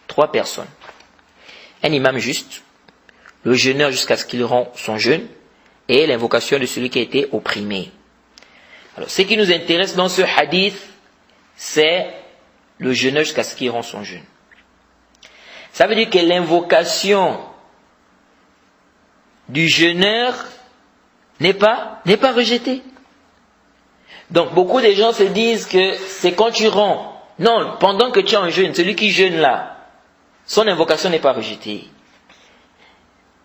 3 personnes. Un imam juste, le jeûneur jusqu'à ce qu'il rend son jeûne, et l'invocation de celui qui a été opprimé. Alors, ce qui nous intéresse dans ce hadith, c'est le jeûneur jusqu'à ce qu'il rend son jeûne. Ça veut dire que l'invocation du jeûneur n'est pas rejetée. Donc, beaucoup de gens se disent que c'est quand tu rends. Non, pendant que tu es en jeûne, celui qui jeûne là, son invocation n'est pas rejetée.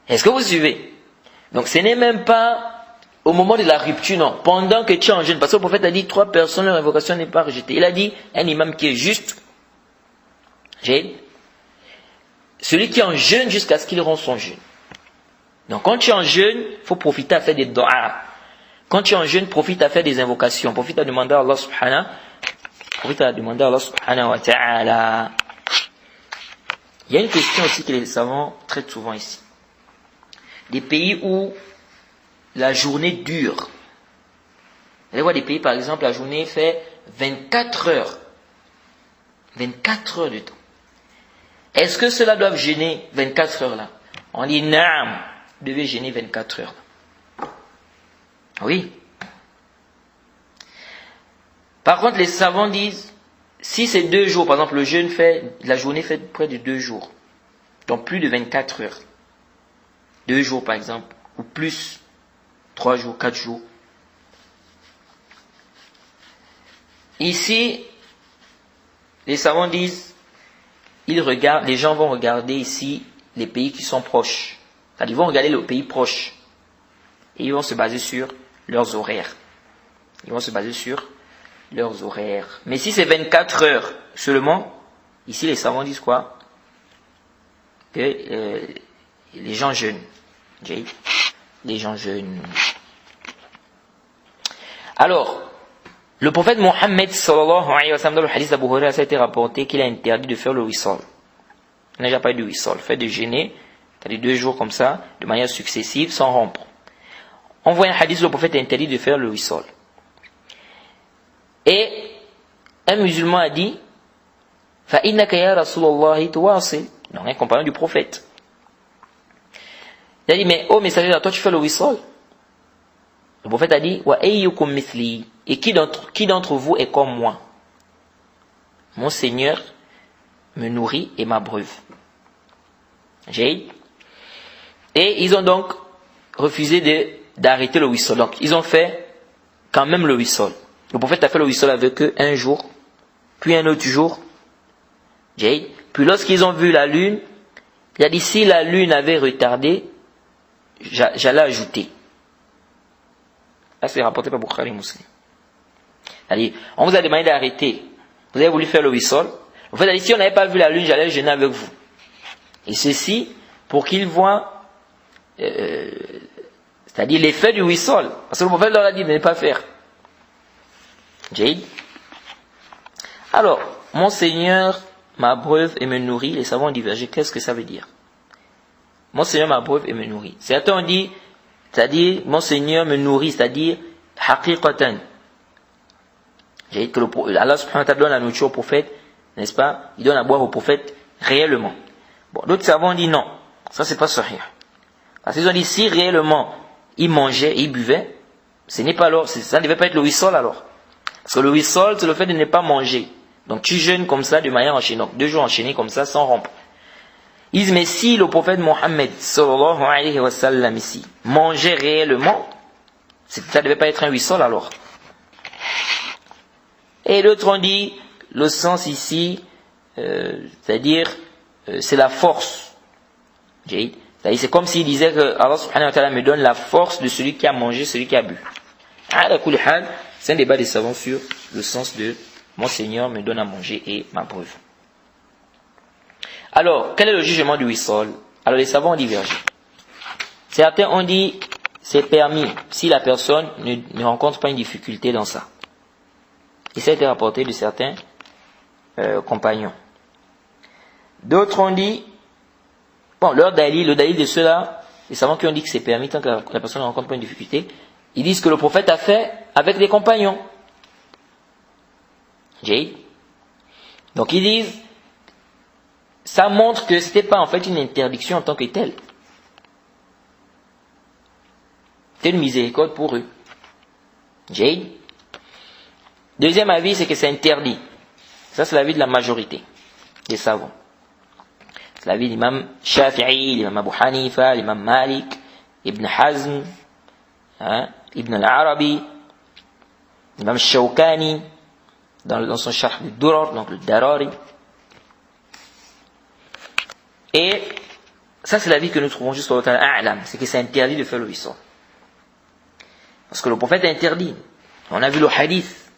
Est-ce que vous suivez? Donc ce n'est même pas au moment de la rupture, non. Pendant que tu es en jeûne, parce que le prophète a dit 3 personnes, leur invocation n'est pas rejetée. Il a dit un imam qui est juste, celui qui est en jeûne jusqu'à ce qu'il rende son jeûne. Donc quand tu es en jeûne, il faut profiter à faire des doigts. Quand tu es en jeûne, profite à faire des invocations. Profite à demander à Allah subhanahu wa ta'ala. Il y a une question aussi que les savants traitent souvent ici. Des pays où la journée dure. Vous allez voir des pays, par exemple, la journée fait 24 heures. 24 heures de temps. Est-ce que cela doit gêner 24 heures là? On dit, naam, vous devez gêner 24 heures. Oui. Par contre, les savants disent, si c'est 2 jours, par exemple, la journée fait près de 2 jours. Donc plus de 24 heures. 2 jours par exemple, ou plus, 3 jours, 4 jours. Ici, les savants disent, les gens vont regarder ici les pays qui sont proches. C'est-à-dire, ils vont regarder les pays proches. Et ils vont se baser sur leurs horaires. Mais si c'est 24 heures seulement, ici les savants disent quoi? Que les gens jeûnent. Les gens jeûnent. Alors, le prophète Mohammed sallallahu alayhi wa sallam dans le hadith d'Abu Hurairah, ça a été rapporté qu'il a interdit de faire le wissal. On n'a déjà pas eu de wissal. Fait de jeûner, c'est-à-dire 2 jours comme ça, de manière successive, sans rompre. On voit un hadith où le prophète a interdit de faire le wissal. Et un musulman a dit, فَإِنَّكَ يَا رَسُولَ اللَّهِ تُوَاصِلْ. Donc un compagnon du prophète. Il a dit, mais ô messager, toi tu fais le wissal. Le prophète a dit, وَأَيُّكُمْ مِثْلِي. Et qui d'entre vous est comme moi? Mon Seigneur me nourrit et m'abreuve. Et ils ont donc refusé d'arrêter le wissal. Donc ils ont fait quand même le wissal. Le prophète a fait le wissal avec eux un jour, puis un autre jour. Puis lorsqu'ils ont vu la lune, il a dit, si la lune avait retardé, j'allais ajouter. Là, c'est rapporté par Bukhari Muslim. C'est-à-dire, on vous a demandé d'arrêter. Vous avez voulu faire le wissal. En fait, si on n'avait pas vu la lune, j'allais jeûner avec vous. Et ceci, pour qu'ils voient, c'est-à-dire l'effet du wissal. Parce que le prophète leur a dit de ne pas faire. Alors, mon Seigneur m'abreuve et me nourrit. Les savants ont divergé. Qu'est-ce que ça veut dire? Mon Seigneur m'abreuve et me nourrit. Certains ont dit, c'est-à-dire, mon Seigneur me nourrit, c'est-à-dire, haqiqatan. Que Allah subhanahu wa ta'ala donne la nourriture au prophète, n'est-ce pas? Il donne à boire au prophète réellement. Bon, d'autres savants ont dit non. Ça, c'est pas sahih. Parce qu'ils ont dit, si réellement, il mangeait et il buvait, ça ne devait pas être le wissal alors. Parce que le wissal, c'est le fait de ne pas manger. Donc tu jeûnes comme ça de manière enchaînée. Donc 2 jours enchaînés comme ça sans rompre. Ils disent, mais si le prophète Mohammed sallallahu alayhi wa sallam ici mangeait réellement, ça ne devait pas être un wissal alors. Et d'autres ont dit, le sens ici, c'est-à-dire, c'est la force. C'est-à-dire, c'est comme s'il disait que Allah subhanahu wa ta'ala me donne la force de celui qui a mangé, celui qui a bu. C'est un débat des savants sur le sens de mon Seigneur me donne à manger et m'abreuve. Alors, quel est le jugement du wissal? Alors, les savants ont divergé. Certains ont dit, c'est permis si la personne ne rencontre pas une difficulté dans ça. Et ça a été rapporté de certains compagnons. D'autres ont dit, bon, le dalil de ceux-là, les savants qui ont dit que c'est permis tant que la personne ne rencontre pas une difficulté, ils disent que le prophète a fait avec des compagnons. Donc ils disent, ça montre que c'était pas en fait une interdiction en tant que telle. C'était une miséricorde pour eux. Deuxième avis, c'est que c'est interdit. Ça, c'est l'avis de la majorité des savants. C'est l'avis de l'imam Shafi'i, l'imam Abu Hanifa, l'imam Malik, Ibn Hazm, Ibn al-Arabi, l'imam Shawkani, dans son Sharh du Durar, donc le Darari. Et ça, c'est l'avis que nous trouvons juste au A'lam, c'est que c'est interdit de faire le wisal. Parce que le prophète a interdit. On a vu le hadith.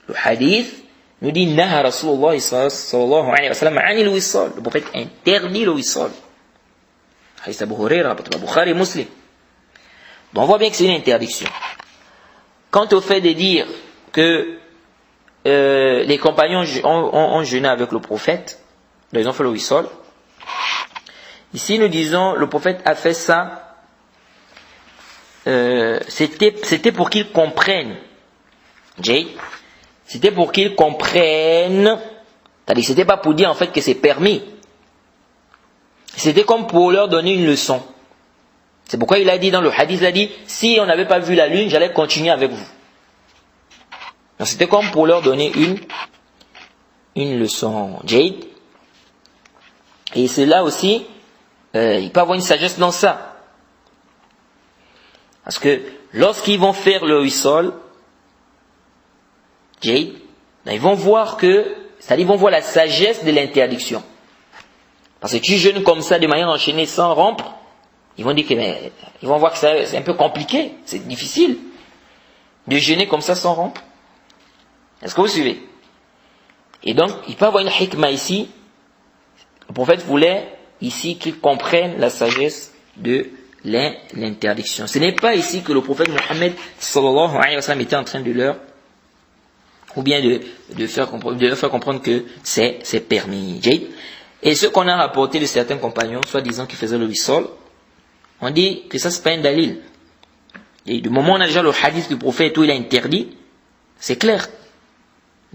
Le hadith nous dit Naha Rasulullah sallallahu alayhi wa sallam anil wisal. Le prophète interdit le wisal. Hadith Abu Huraira, Bukhari, Muslim. Donc on voit bien que c'est une interdiction. Quant au fait de dire que les compagnons ont jeûné avec le prophète, ils ont fait le wisal. Ici nous disons le prophète a fait ça. C'était pour qu'ils comprennent. C'était pour qu'ils comprennent. C'est-à-dire, c'était pas pour dire en fait que c'est permis. C'était comme pour leur donner une leçon. C'est pourquoi il a dit dans le hadith, il a dit, si on n'avait pas vu la lune, j'allais continuer avec vous. Donc c'était comme pour leur donner une leçon. Et c'est là aussi, il peut avoir une sagesse dans ça. Parce que lorsqu'ils vont faire le wisal, ils vont voir que, c'est-à-dire ils vont voir la sagesse de l'interdiction. Parce que tu jeûnes comme ça de manière enchaînée sans rompre, ils vont dire que, ils vont voir que c'est un peu compliqué, c'est difficile de jeûner comme ça sans rompre. Est-ce que vous suivez? Et donc, il peut y avoir une hikmah ici. Le prophète voulait ici qu'ils comprennent la sagesse de l'interdiction. Ce n'est pas ici que le prophète Mohammed sallallahu alayhi wa sallam était en train de leur, ou bien de leur faire comprendre que c'est permis. Et ce qu'on a rapporté de certains compagnons, soi-disant qui faisaient le wisal, on dit que ça c'est pas un dalil. Et du moment où on a déjà le hadith du prophète où il a interdit, c'est clair.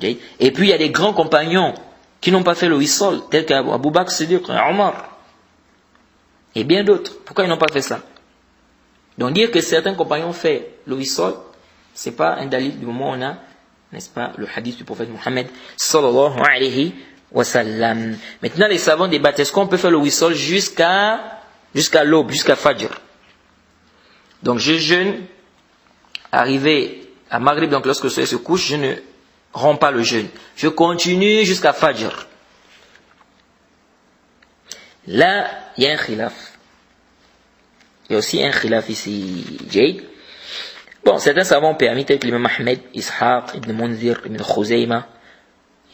Et puis il y a des grands compagnons qui n'ont pas fait le wisal, tels qu'Abu Bakr Siddiq, Omar, et bien d'autres. Pourquoi ils n'ont pas fait ça? Donc dire que certains compagnons ont fait le wisal, c'est pas un dalil du moment où on a, n'est-ce pas, le hadith du prophète Mohammed sallallahu alayhi wa sallam. Maintenant les savants débattent, est-ce qu'on peut faire le wisal jusqu'à l'aube, jusqu'à Fajr? Donc je jeûne, arrivé à Maghrib, donc lorsque le soleil se couche, je ne romps pas le jeûne. Je continue jusqu'à Fajr. Là, il y a un khilaf. Il y a aussi un khilaf ici, Jade. Bon, certains savants ont permis, tels que l'imam Ahmed, Ishaq, Ibn Munzir, Ibn Khuzayma,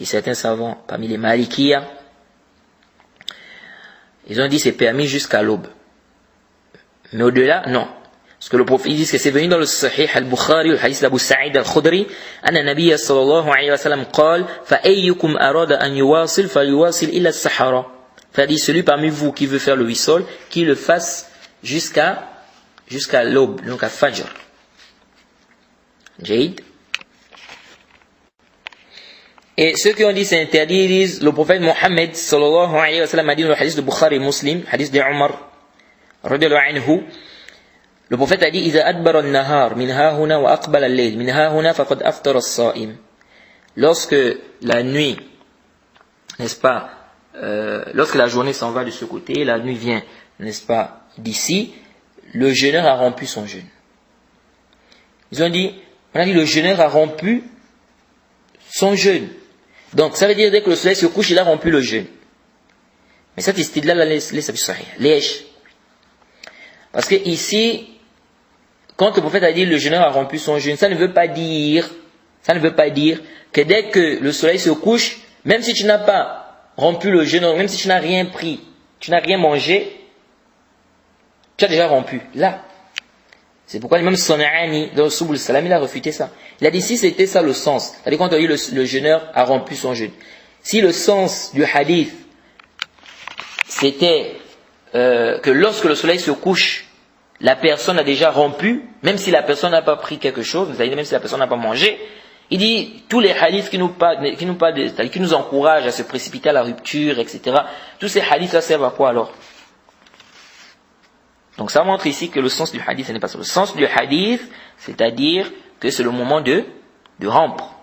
et certains savants parmi les Malikiya, ils ont dit c'est permis jusqu'à l'aube. Mais au-delà, non. Parce que le prophète dit que c'est venu dans le Sahih al-Bukhari, le hadith d'Abu Sa'id al-Khudri, anna nabiyya sallallahu alayhi wa sallam qala, fa ayyukum arada an yuwasil, fa yuwasil illa as-sahara. C'est-à-dire celui parmi vous qui veut faire le wisal, qui le fasse jusqu'à l'aube, donc à Fajr. Jade. Et ceux qui ont dit c'est interdit, ils disent, le prophète Mohammed sallallahu alayhi wa sallam a dit dans le hadith de Bukhari et Muslim, hadith de Omar, radiyallahu anhu, le prophète a dit, إذا أدبر النهار من ها هنا وأقبل الليل من ها هنا فقد أفطر الصائم. Lorsque la nuit, n'est-ce pas, lorsque la journée s'en va de ce côté, la nuit vient, n'est-ce pas, d'ici, le jeûneur a rompu son jeûne. Ils ont dit, on a dit le jeûneur a rompu son jeûne. Donc ça veut dire dès que le soleil se couche, il a rompu le jeûne. Mais cette istidlal là, laisse sahih. Lèche. Parce que ici, quand le prophète a dit le jeûneur a rompu son jeûne, ça ne veut pas dire que dès que le soleil se couche, même si tu n'as pas rompu le jeûne, même si tu n'as rien pris, tu n'as rien mangé, tu as déjà rompu. Là, C'est pourquoi l'imam Sana'ani, dans Subul Salam, il a refuté ça. Il a dit si c'était ça le sens, c'est-à-dire quand on dit le jeûneur a rompu son jeûne. Si le sens du hadith, c'était que lorsque le soleil se couche, la personne a déjà rompu, même si la personne n'a pas pris quelque chose, c'est-à-dire même si la personne n'a pas mangé, il dit tous les hadiths qui nous encouragent à se précipiter à la rupture, etc. Tous ces hadiths, ça servent à quoi alors? Donc ça montre ici que le sens du hadith, ce n'est pas ça. Le sens du hadith, c'est-à-dire que c'est le moment de rompre.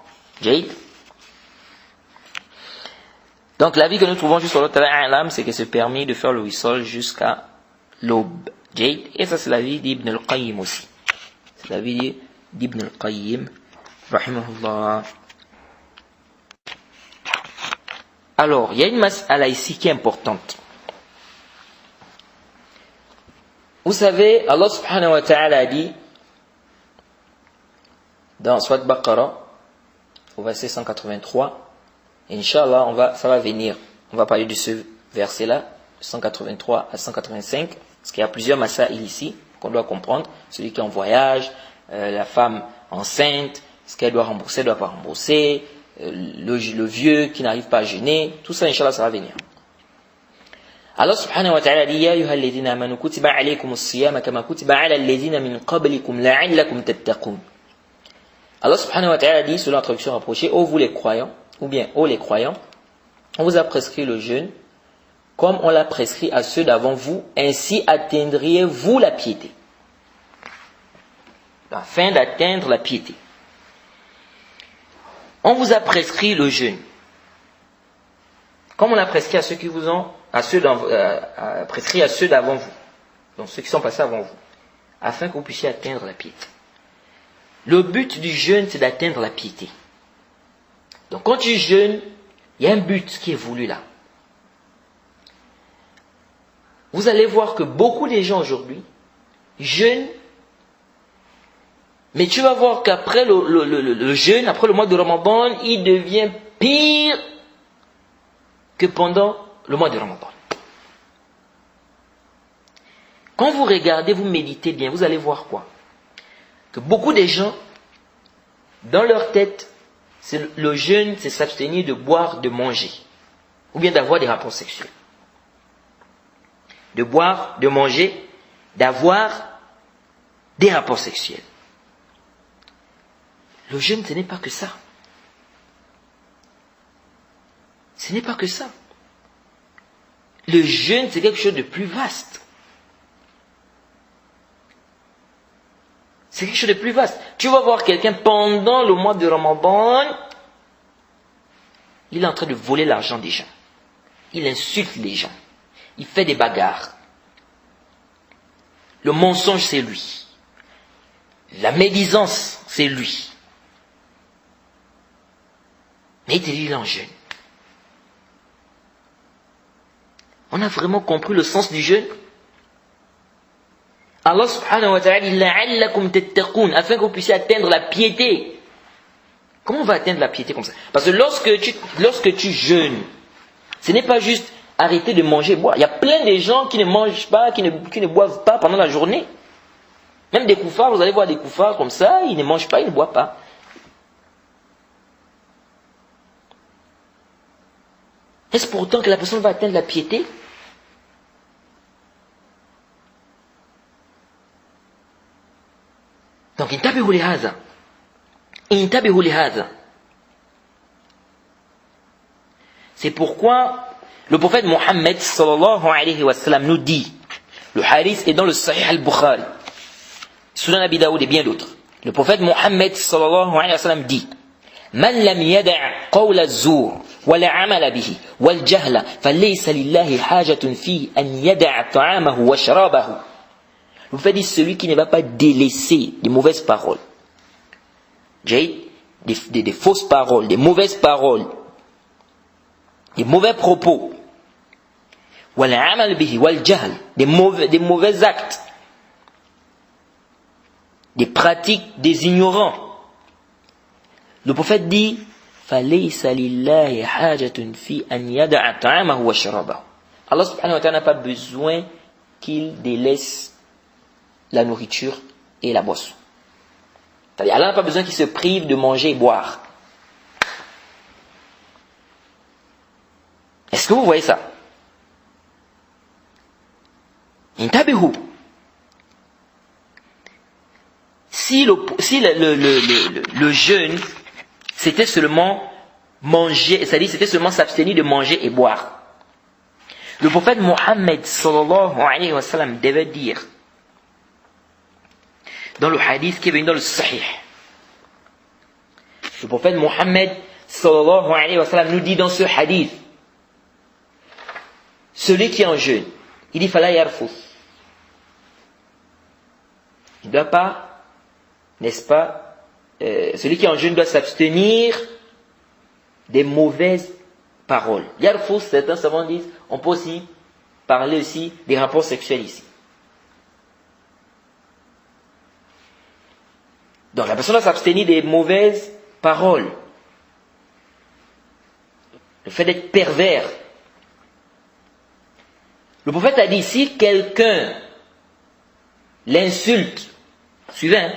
Jaïd. Donc l'avis que nous trouvons juste sur l'autre alam, c'est que c'est permis de faire le wissal jusqu'à l'aube. Jaïd. Et ça c'est l'avis d'Ibn al-Qayyim aussi. C'est l'avis d'Ibn al-Qayyim. Rahimahullah. Alors, il y a une mas'ala ici qui est importante. Vous savez, Allah subhanahu wa ta'ala a dit dans Surat Baqarah, au verset 183, Inch'Allah, ça va venir. On va parler de ce verset-là, 183 à 185, parce qu'il y a plusieurs masaïl ici qu'on doit comprendre. Celui qui est en voyage, la femme enceinte, ce qu'elle doit rembourser, doit pas rembourser, le vieux qui n'arrive pas à jeûner, tout ça, Inch'Allah, ça va venir. Allah subhanahu wa ta'ala dit Ya ayyuha alladhina amanu kutiba alaykum as-siyama kama kutiba ala alladhina min qablikum la'allakum tattaqun. Allah subhanahu wa ta'ala dit, selon la traduction rapprochée, ô vous les croyants, ou bien ô les croyants, on vous a prescrit le jeûne comme on l'a prescrit à ceux d'avant vous, ainsi atteindriez-vous la piété. Afin d'atteindre la piété. On vous a prescrit le jeûne comme on l'a prescrit à ceux qui vous ont prescrit à ceux d'avant vous, donc ceux qui sont passés avant vous, afin que vous puissiez atteindre la piété. Le but du jeûne, c'est d'atteindre la piété. Donc quand tu jeûnes, il y a un but qui est voulu là. Vous allez voir que beaucoup de gens aujourd'hui jeûnent, mais tu vas voir qu'après le jeûne, après le mois de Ramadan, il devient pire que pendant le mois de Ramadan. Quand vous regardez, vous méditez bien, vous allez voir quoi? Que beaucoup de gens, dans leur tête, le jeûne, c'est s'abstenir de boire, de manger, ou bien d'avoir des rapports sexuels. De boire, de manger, d'avoir des rapports sexuels. Le jeûne, ce n'est pas que ça. Ce n'est pas que ça. Le jeûne, c'est quelque chose de plus vaste. C'est quelque chose de plus vaste. Tu vas voir quelqu'un pendant le mois de Ramadan, il est en train de voler l'argent des gens. Il insulte les gens. Il fait des bagarres. Le mensonge, c'est lui. La médisance, c'est lui. Mais il te dit, il est en jeûne. On a vraiment compris le sens du jeûne. Allah subhanahu wa ta'ala dit la'allakum tattaqun, afin que vous puissiez atteindre la piété. Comment on va atteindre la piété comme ça? Parce que lorsque tu jeûnes, ce n'est pas juste arrêter de manger et boire. Il y a plein de gens qui ne mangent pas, qui ne boivent pas pendant la journée. Même des koufars, vous allez voir des koufars comme ça, ils ne mangent pas, ils ne boivent pas. Est-ce pourtant que la personne va atteindre la piété? Donc, intabihu lihadha. Intabihu lihadha. C'est pourquoi le prophète Mohammed sallallahu alayhi wa sallam nous dit, le hadith est dans le Sahih al-Bukhari, Sunan Abi Daoud et bien d'autres. Le prophète Mohammed sallallahu alayhi wa sallam dit, Man lam yada' qawla az-zur wa la 'amala bihi wal jahla falaysa lillahi hajatun fi an yada'a ta'amahu wa sharabahu. Le prophète dit, celui qui ne va pas délaisser des mauvaises paroles, des fausses paroles, des mauvaises paroles, des mauvais propos, wal 'amal bihi wal jahl, des mauvais actes, des pratiques des ignorants. Le prophète dit, falaysa lillahi hajatun fi an yada'a ta'amahu wa sharabahu. Allah subhanahu wa ta'ala n'a pas besoin qu'il délaisse la nourriture et la boisson. C'est-à-dire, Allah n'a pas besoin qu'il se prive de manger et boire. Est-ce que vous voyez ça? Intabihu. Si le jeûne, c'était seulement manger, c'est-à-dire c'était seulement s'abstenir de manger et boire. Le prophète Mohammed sallallahu alayhi wa sallam devait dire, dans le hadith qui est venu dans le Sahih, le prophète Mohammed sallallahu alayhi wa sallam nous dit dans ce hadith, celui qui est en jeûne, il dit fala yarfus. Il ne doit pas, n'est-ce pas, celui qui est en jeûne doit s'abstenir des mauvaises paroles. Yarfus, certains savants disent, on peut aussi parler aussi des rapports sexuels ici. Donc la personne doit s'abstenir des mauvaises paroles. Le fait d'être pervers. Le prophète a dit, si quelqu'un l'insulte, suivez, hein,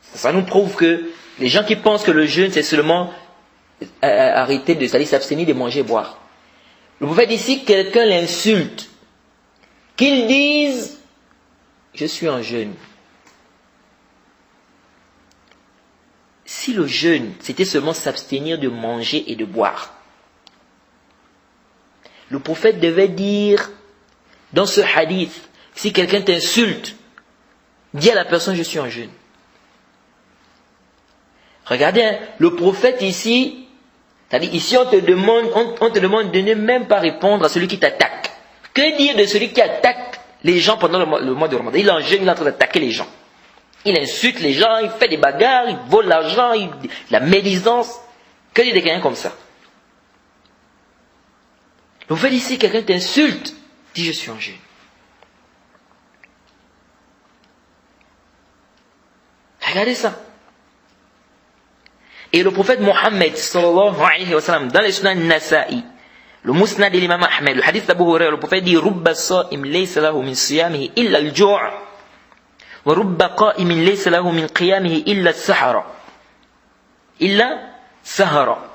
ça nous prouve que les gens qui pensent que le jeûne c'est seulement arrêter de s'abstenir de manger et boire. Le prophète dit, si quelqu'un l'insulte, qu'il dise, je suis en jeûne. Si le jeûne, c'était seulement s'abstenir de manger et de boire, le prophète devait dire, dans ce hadith, si quelqu'un t'insulte, dis à la personne, je suis en jeûne. Regardez, hein, le prophète ici, c'est-à-dire ici on te demande de ne même pas répondre à celui qui t'attaque. Que dire de celui qui attaque les gens pendant le mois de Ramadan? Il est en jeûne, il est en train d'attaquer les gens. Il insulte les gens, il fait des bagarres, il vole l'argent, la médisance. Que dire de quelqu'un comme ça? Le fait ici, quelqu'un t'insulte, dis je suis en jeûne. Regardez ça. Et le prophète Mohammed sallallahu alayhi wa sallam, dans les sunan Nasa'i, le musnad de l'imam Ahmed, le hadith d'Abu Hurairah, le prophète dit Rubba sa'im laysa lahu min siyamihi illa al-ju' wa rubba qa'imin laysa lahu min qiyamihi illa as-sahara. Illa sahara.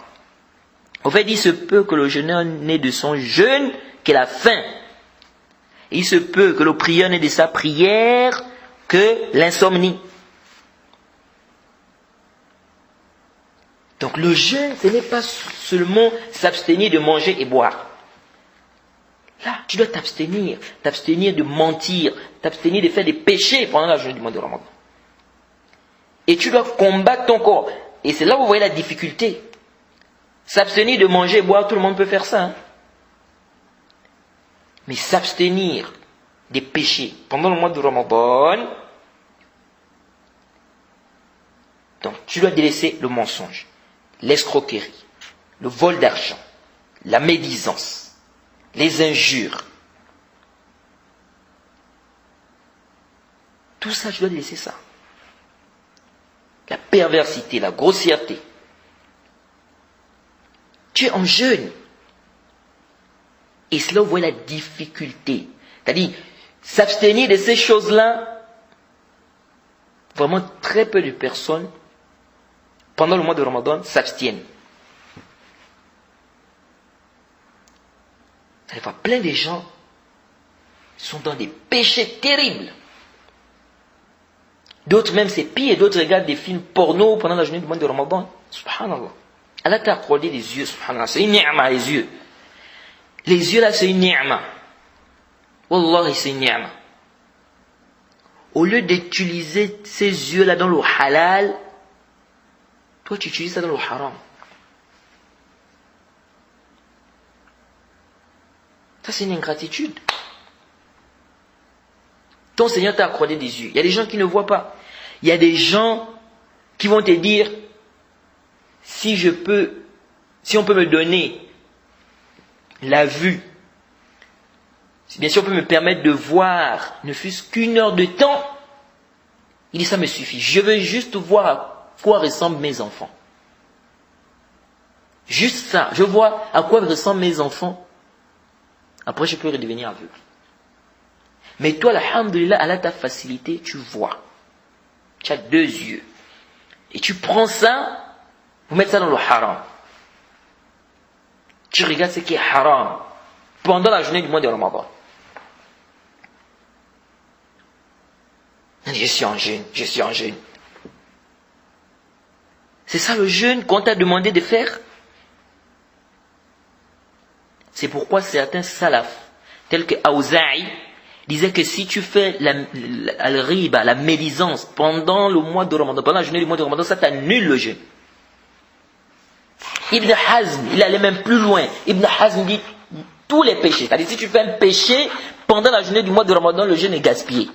Au fait, il se peut que le jeûneur n'ait de son jeûne que la faim. Il se peut que le prieur n'ait de sa prière que l'insomnie. Donc le jeûne, ce n'est pas seulement s'abstenir de manger et boire. Là, tu dois t'abstenir de mentir, t'abstenir de faire des péchés pendant la journée du mois de Ramadan. Et tu dois combattre ton corps. Et c'est là où vous voyez la difficulté. S'abstenir de manger et boire, tout le monde peut faire ça. Hein? Mais s'abstenir des péchés pendant le mois de Ramadan, donc tu dois délaisser le mensonge, l'escroquerie, le vol d'argent, la médisance, les injures. Tout ça, tu dois délaisser ça. La perversité, la grossièreté. Tu es en jeûne. Et c'est là où vous voyez la difficulté. C'est-à-dire, s'abstenir de ces choses-là, vraiment très peu de personnes, pendant le mois de Ramadan, s'abstiennent. Des fois, plein de gens sont dans des péchés terribles. D'autres même, c'est pire, d'autres regardent des films porno pendant la journée du mois de Ramadan. Subhanallah. Allah t'a accordé des yeux, subhanallah. C'est une ni'ma, les yeux. Les yeux là, c'est une ni'ma. Wallahi, c'est une ni'ma. Au lieu d'utiliser ces yeux là dans le halal, toi tu utilises ça dans le haram. Ça c'est une ingratitude. Ton Seigneur t'a accordé des yeux. Il y a des gens qui ne voient pas. Il y a des gens qui vont te dire, si on peut me donner la vue, bien sûr on peut me permettre de voir, ne fût-ce qu'une heure de temps, il dit ça me suffit. Je veux juste voir à quoi ressemblent mes enfants. Juste ça. Je vois à quoi ressemblent mes enfants. Après je peux redevenir aveugle. Mais toi, alhamdoulilah, Allah t'a facilité, tu vois. Tu as 2 yeux. Et tu prends ça, vous mettez ça dans le haram. Tu regardes ce qui est haram pendant la journée du mois de Ramadan. Je suis en jeûne, je suis en jeûne. C'est ça le jeûne qu'on t'a demandé de faire? C'est pourquoi certains salafs, tels que Aouzaï, disaient que si tu fais la riba, la médisance, pendant le mois de Ramadan, pendant la journée du mois de Ramadan, ça t'annule le jeûne. Ibn Hazm, il allait même plus loin. Ibn Hazm dit tous les péchés. C'est-à-dire si tu fais un péché pendant la journée du mois de Ramadan, le jeûne est gaspillé.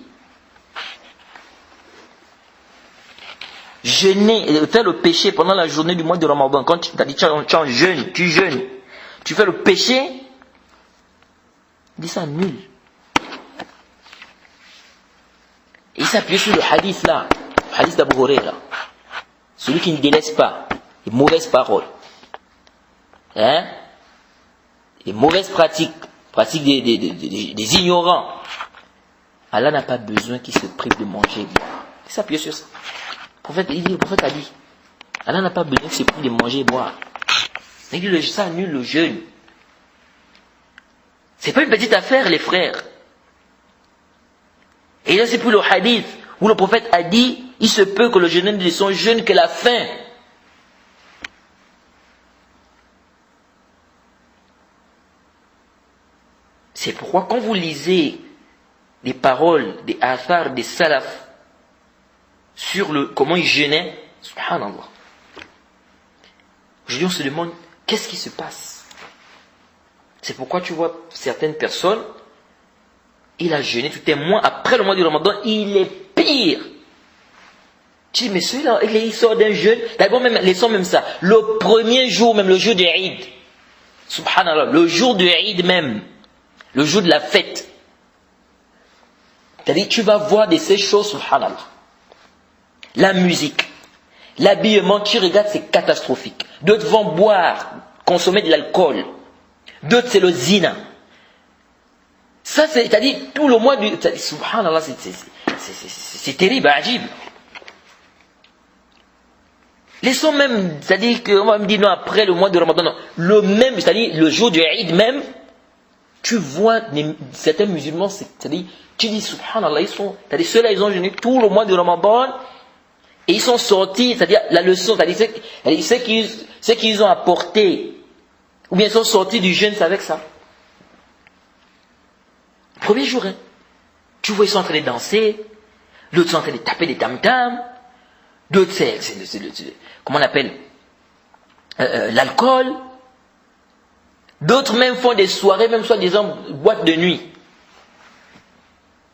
Jeûner, faire le péché pendant la journée du mois de Ramadan, quand tu es en jeûne, tu jeûnes, tu fais le péché, il dit ça nul. Et il s'appuie sur le hadith là, le hadith d'Abu Huraira. Celui qui ne délaisse pas les mauvaises paroles, les mauvaises pratiques des ignorants. Allah n'a pas besoin qu'ils se privent de manger et boire. Il s'appuie sur ça. Le prophète a dit, Allah n'a pas besoin qu'ils se privent de manger et boire. Il dit, ça annule le jeûne. C'est pas une petite affaire, les frères. Et là, c'est pour le hadith, où le prophète a dit, il se peut que le jeûne ne son jeûne que la faim. C'est pourquoi quand vous lisez des paroles, des athars, des salafs, sur comment ils jeûnaient, subhanallah. Aujourd'hui, on se demande, qu'est-ce qui se passe? C'est pourquoi tu vois certaines personnes, il a jeûné tout un mois, après le mois du Ramadan, il est pire. Tu dis, mais celui-là, il sort d'un jeûne, d'abord même, laissons même ça, le premier jour, même le jour de Eid, subhanallah, le jour de Eid même, le jour de la fête, c'est-à-dire, tu vas voir de ces choses, subhanallah. La musique, l'habillement, tu regardes, c'est catastrophique. D'autres vont boire, consommer de l'alcool. D'autres, c'est le zina. Ça, c'est-à-dire, tout le mois du... Subhanallah, c'est terrible, ajib. Laissons même, c'est-à-dire qu'on va me dire, non, après le mois de Ramadan, non. Le même, c'est-à-dire, le jour du Eid même, tu vois certains musulmans, c'est-à-dire, tu dis, subhanallah, c'est-à-dire, ceux-là, ils ont jeûné tout le mois de Ramadan, et ils sont sortis, c'est-à-dire la leçon, c'est-à-dire ce qu'ils ont apporté, ou bien ils sont sortis du jeûne, c'est avec ça. Premier jour, hein, tu vois, ils sont en train de danser, d'autres sont en train de taper des tam-tams, d'autres c'est comment on appelle, l'alcool, d'autres même font des soirées, même soi-disant boîtes de nuit.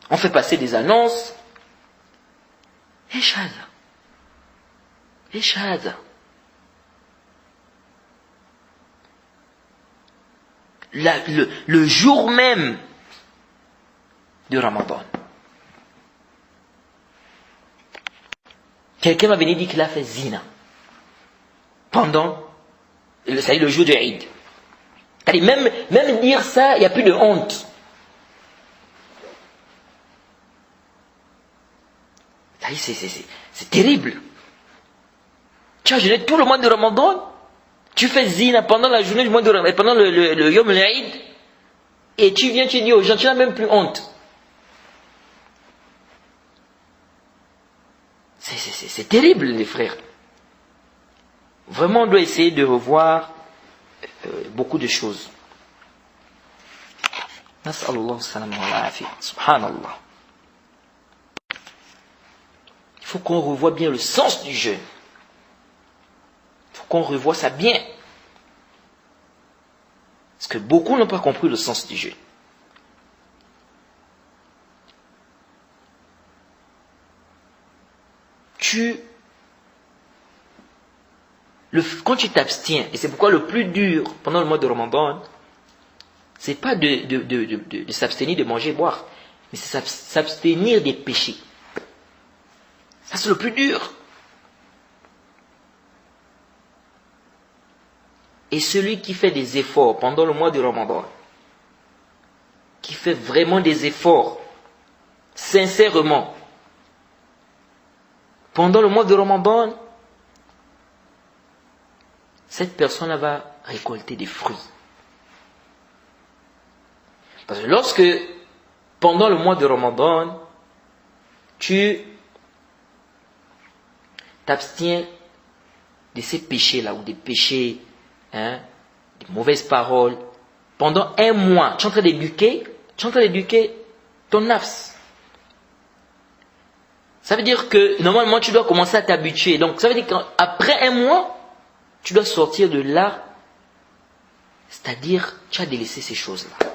On fait passer des annonces, et shahada. Le jour même de Ramadan. Quelqu'un m'a venu dire qu'il a fait zina pendant le jour de Eid. Même dire ça, il n'y a plus de honte. C'est terrible. Tu as jeûné tout le mois de Ramadan, tu fais zina pendant la journée du mois de Ramadan, pendant le Yom al-Eid, et tu viens, tu dis aux gens, tu n'as même plus honte. C'est terrible, les frères. Vraiment, on doit essayer de revoir beaucoup de choses. Nas'Allah salam wa l'afiyah. Subhanallah. Il faut qu'on revoie bien le sens du jeûne. Il faut qu'on revoie ça bien. Parce que beaucoup n'ont pas compris le sens du jeûne. Quand tu t'abstiens, et c'est pourquoi le plus dur pendant le mois de Ramadan, c'est pas de s'abstenir de manger et boire, mais c'est s'abstenir des péchés. Ça, c'est le plus dur. Et celui qui fait des efforts pendant le mois de Ramadan, qui fait vraiment des efforts sincèrement, pendant le mois de Ramadan, cette personne va récolter des fruits. Parce que lorsque, pendant le mois de Ramadan, tu t'abstiens de ces péchés-là, ou des péchés, des mauvaises paroles, pendant un mois, tu es en train d'éduquer ton nafs. Ça veut dire que, normalement, tu dois commencer à t'habituer. Donc, ça veut dire qu'après un mois, tu dois sortir de là, c'est-à-dire, tu as délaissé ces choses-là.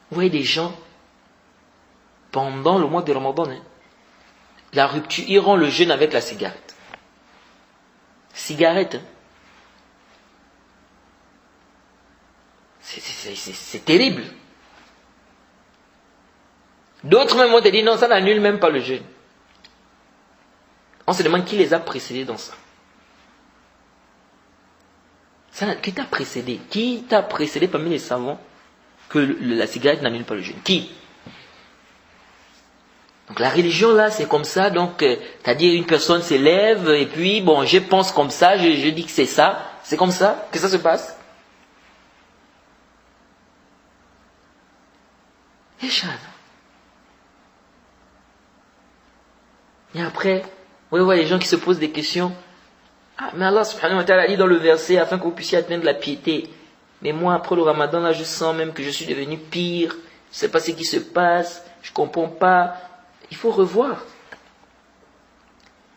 Vous voyez des gens, pendant le mois de Ramadan, la rupture, ils rendent le jeûne avec la cigarette. Cigarette, c'est terrible. D'autres même vont te dire, non, ça n'annule même pas le jeûne. On se demande qui les a précédés dans ça. Qui t'a précédé? Qui t'a précédé parmi les savants que la cigarette n'annule pas le jeûne? Qui? Donc la religion là, c'est comme ça. Donc, c'est-à-dire une personne s'élève et puis, bon, je pense comme ça, je dis que c'est ça. C'est comme ça que ça se passe. Et après, vous voyez les gens qui se posent des questions. Ah, mais Allah subhanahu wa ta'ala dit dans le verset, afin que vous puissiez atteindre la piété. Mais moi, après le Ramadan, là, je sens même que je suis devenu pire. Je ne sais pas ce qui se passe. Je ne comprends pas. Il faut revoir.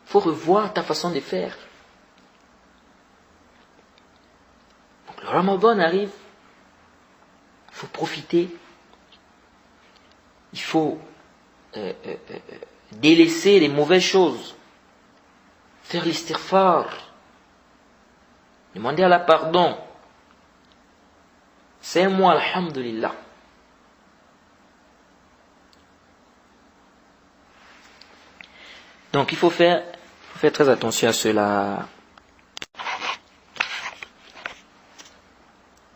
Il faut revoir ta façon de faire. Donc, le Ramadan arrive. Il faut profiter. Il faut délaisser les mauvaises choses. Faire l'istighfar. Demander Allah pardon. C'est un mois, alhamdulillah. Donc il faut faire très attention à cela.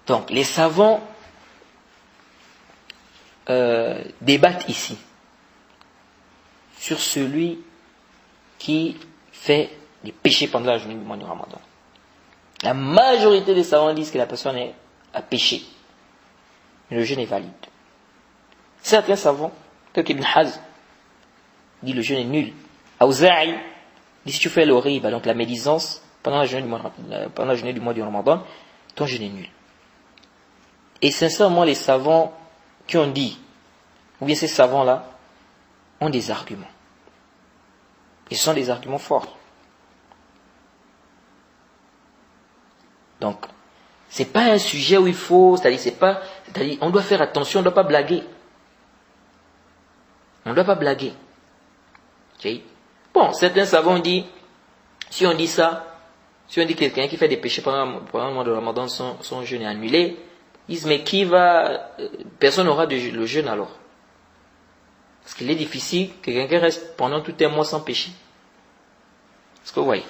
Donc les savants débattent ici sur celui qui fait des péchés pendant la journée du mois du Ramadan. La majorité des savants disent que la personne a péché. Mais le jeûne est valide. Certains savants, comme Ibn Hazm, dit le jeûne est nul. Awza'i dit si tu fais le riba, donc la médisance, pendant la journée du mois du Ramadan, ton jeûne est nul. Et sincèrement, les savants qui ont dit, ou bien ces savants-là, ont des arguments. Et ce sont des arguments forts. Donc, c'est pas un sujet où il faut, c'est-à-dire, on doit faire attention, on ne doit pas blaguer. On ne doit pas blaguer. Okay? Bon, certains savants disent, si on dit ça, si on dit quelqu'un qui fait des péchés pendant le mois de Ramadan, son jeûne est annulé, ils disent, mais personne n'aura le jeûne alors. Parce qu'il est difficile que quelqu'un reste pendant tout un mois sans péché. Est-ce que vous voyez?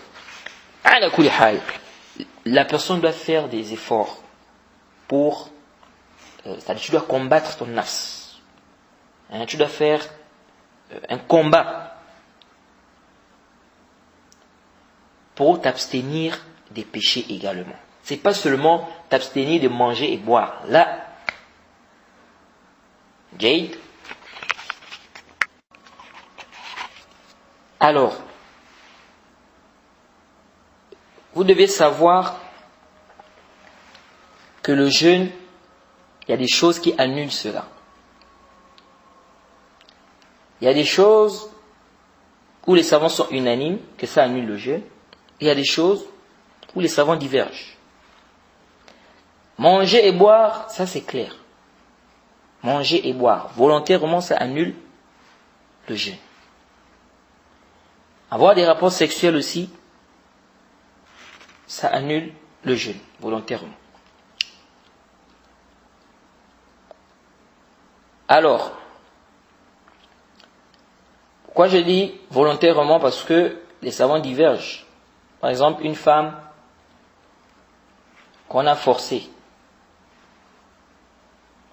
La personne doit faire des efforts pour, c'est-à-dire tu dois combattre ton nafs. Tu dois faire un combat pour t'abstenir des péchés également. C'est pas seulement t'abstenir de manger et boire. Là, Jade. Alors, vous devez savoir que le jeûne, il y a des choses qui annulent cela. Il y a des choses où les savants sont unanimes que ça annule le jeûne. Il y a des choses où les savants divergent. Manger et boire, ça c'est clair. Manger et boire, volontairement, ça annule le jeûne. Avoir des rapports sexuels aussi, ça annule le jeûne, volontairement. Alors, pourquoi je dis volontairement? Parce que les savants divergent. Par exemple, une femme qu'on a forcée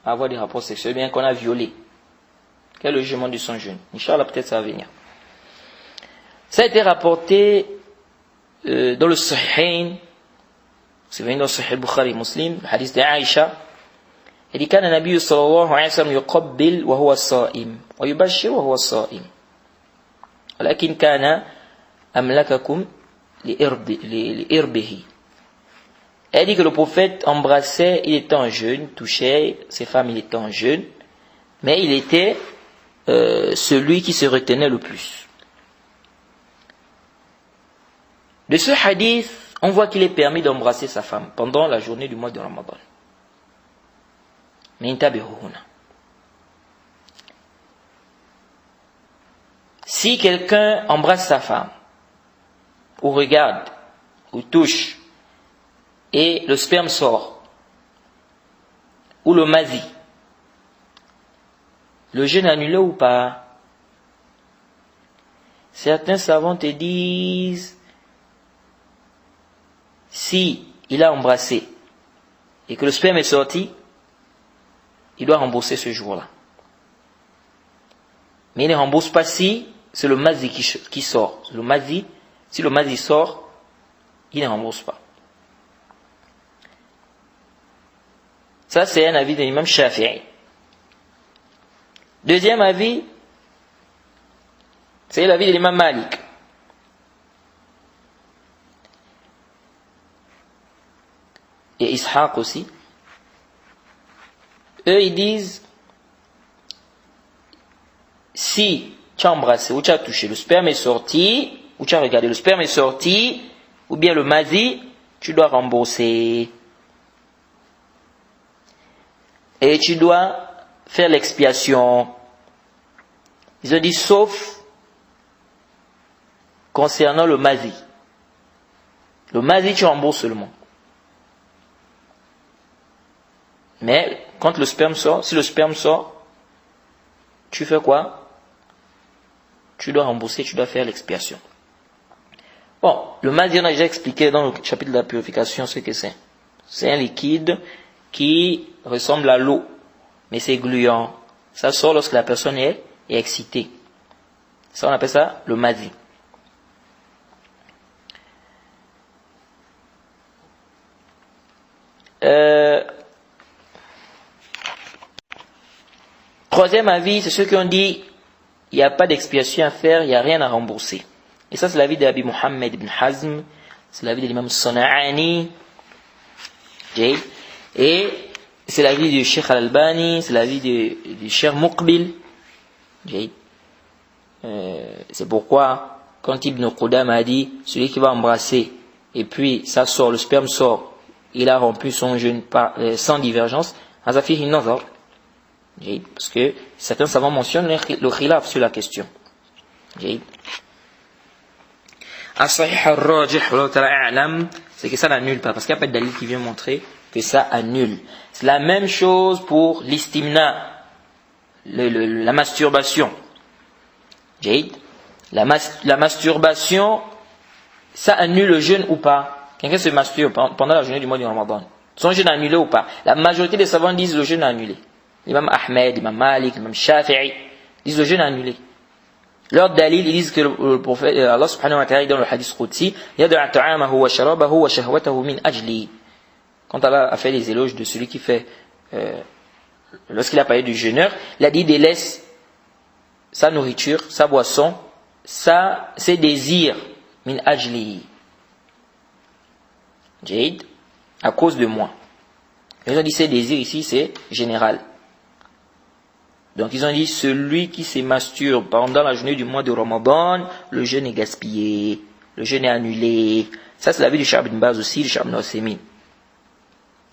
à avoir des rapports sexuels, bien qu'on a violé. Quel est le jugement de son jeûne? Inch'Allah, peut-être ça va venir. Ça a été rapporté dans le Sahih, c'est venu dans le Sahih Bukhari Muslim, le hadith de Aïcha. Il dit كان النبي صلى الله عليه وسلم يقبل وهو صائم ويبشر وهو صائم ولكن كان أملككم لإربه. Elle dit que le prophète embrassait, il était en jeûne, touchait ses femmes, il était en jeûne, mais il était celui qui se retenait le plus. De ce hadith, on voit qu'il est permis d'embrasser sa femme pendant la journée du mois de Ramadan. Mais si quelqu'un embrasse sa femme, ou regarde, ou touche, et le sperme sort, ou le mazi, le jeûne est annulé ou pas? Certains savants te disent, si il a embrassé, et que le sperme est sorti, il doit rembourser ce jour-là. Mais il ne rembourse pas si c'est le mazi qui sort. Le mazi, si le mazi sort, il ne rembourse pas. Ça, c'est un avis de l'imam Shafi'i. Deuxième avis, c'est l'avis de l'imam Malik. Et Ishaq aussi. Eux, ils disent, si tu as embrassé ou tu as touché, le sperme est sorti, ou tu as regardé, le sperme est sorti, ou bien le mazi, tu dois rembourser. Et tu dois faire l'expiation. Ils ont dit, sauf concernant le mazi. Le mazi, tu rembourses seulement. Mais quand le sperme sort, si le sperme sort, tu fais quoi? Tu dois rembourser, tu dois faire l'expiation. Bon, le mazi, on a déjà expliqué dans le chapitre de la purification ce que c'est. C'est un liquide qui ressemble à l'eau, mais c'est gluant. Ça sort lorsque la personne est excitée. Ça, on appelle ça le mazi. Troisième avis, c'est ceux qui ont dit il n'y a pas d'expiation à faire, il n'y a rien à rembourser. Et ça, c'est l'avis d'Abi Muhammad ibn Hazm, c'est l'avis de l'imam Sana'ani, et c'est l'avis du Cheikh Al-Albani, c'est l'avis du Cheikh Muqbil. C'est pourquoi, quand Ibn Qudam a dit celui qui va embrasser, et puis ça sort, le sperme sort, il a rompu son jeûne sans divergence, Azafihi Nazar. Parce que certains savants mentionnent le khilaf sur la question. C'est que ça n'annule pas, parce qu'il n'y a pas de dalil qui vient montrer que ça annule. C'est la même chose pour l'istimna, la masturbation. La masturbation, ça annule le jeûne ou pas? Quelqu'un se masturbe pendant la journée du mois du Ramadan. Son jeûne annulé ou pas? La majorité des savants disent le jeûne annulé. L'imam Ahmed, l'imam Malik, l'imam Shafi'i disent le jeûne annulé. Leur dalil, ils disent que le prophète, Allah subhanahu wa ta'ala, dans le hadith Qudsi, yad'a ta'amahu wa sharabahu wa shahwatahu min ajli. Quand Allah a fait les éloges de celui qui fait, lorsqu'il a parlé du jeûneur, il a dit délaisse sa nourriture, sa boisson, ses désirs, min ajli. Jade, à cause de moi. Ils ont dit ses désirs ici, c'est général. Donc ils ont dit, celui qui se masturbe pendant la journée du mois de Ramadan, le jeûne est gaspillé, le jeûne est annulé. Ça c'est l'avis du Cheikh Ibn Baz aussi, du Cheikh Ibn Uthaymin.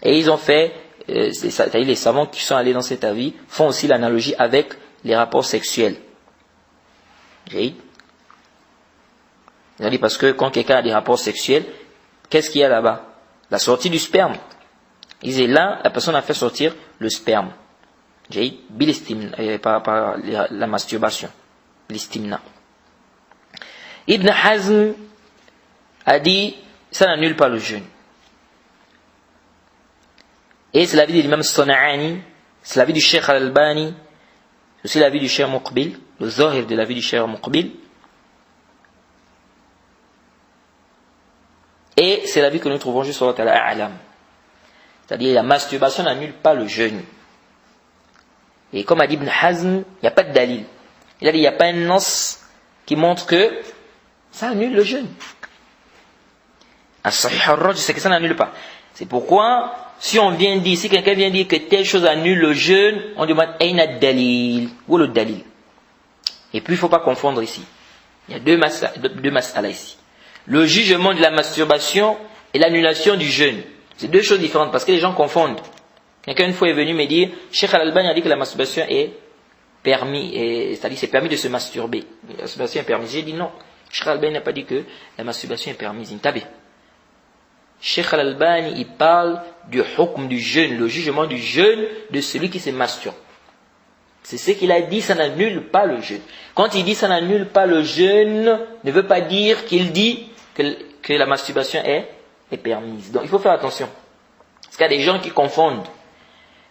Et ils ont fait, c'est-à-dire les savants qui sont allés dans cet avis, font aussi l'analogie avec les rapports sexuels. Ils ont dit parce que quand quelqu'un a des rapports sexuels, qu'est-ce qu'il y a là-bas? La sortie du sperme. Ils disaient là, la personne a fait sortir le sperme. Par la masturbation, l'istimna. Ibn Hazm a dit, ça n'annule pas le jeûne. Et c'est l'avis de l'imam Sana'ani, C'est l'avis du Cheikh Al-Albani, c'est aussi l'avis du Cheikh Muqbil, le zahir de l'avis du Cheikh Muqbil. Et c'est l'avis que nous trouvons juste sur la A'lam. C'est-à-dire la masturbation n'annule pas le jeûne. Et comme a dit Ibn Hazm, il n'y a pas de dalil. Il a dit il n'y a pas un nas qui montre que ça annule le jeûne. As-Sahih al-Raj, c'est que ça n'annule pas. C'est pourquoi, si quelqu'un vient dire que telle chose annule le jeûne, on demande Aina dalil. Où est le dalil? Et puis il ne faut pas confondre ici. Il y a deux mas'ala ici. Le jugement de la masturbation et l'annulation du jeûne. C'est deux choses différentes parce que les gens confondent. Quelqu'un une fois est venu me dire, Cheikh Al-Albani a dit que la masturbation est permis, c'est-à-dire c'est permis de se masturber. La masturbation est permise. J'ai dit non. Cheikh Al-Albani n'a pas dit que la masturbation est permise. Cheikh Al-Albani, il parle du hukm du jeûne, le jugement du jeûne de celui qui se masturbe. C'est ce qu'il a dit, ça n'annule pas le jeûne. Quand il dit ça n'annule pas le jeûne, ne veut pas dire qu'il dit que la masturbation est permise. Donc il faut faire attention. Parce qu'il y a des gens qui confondent.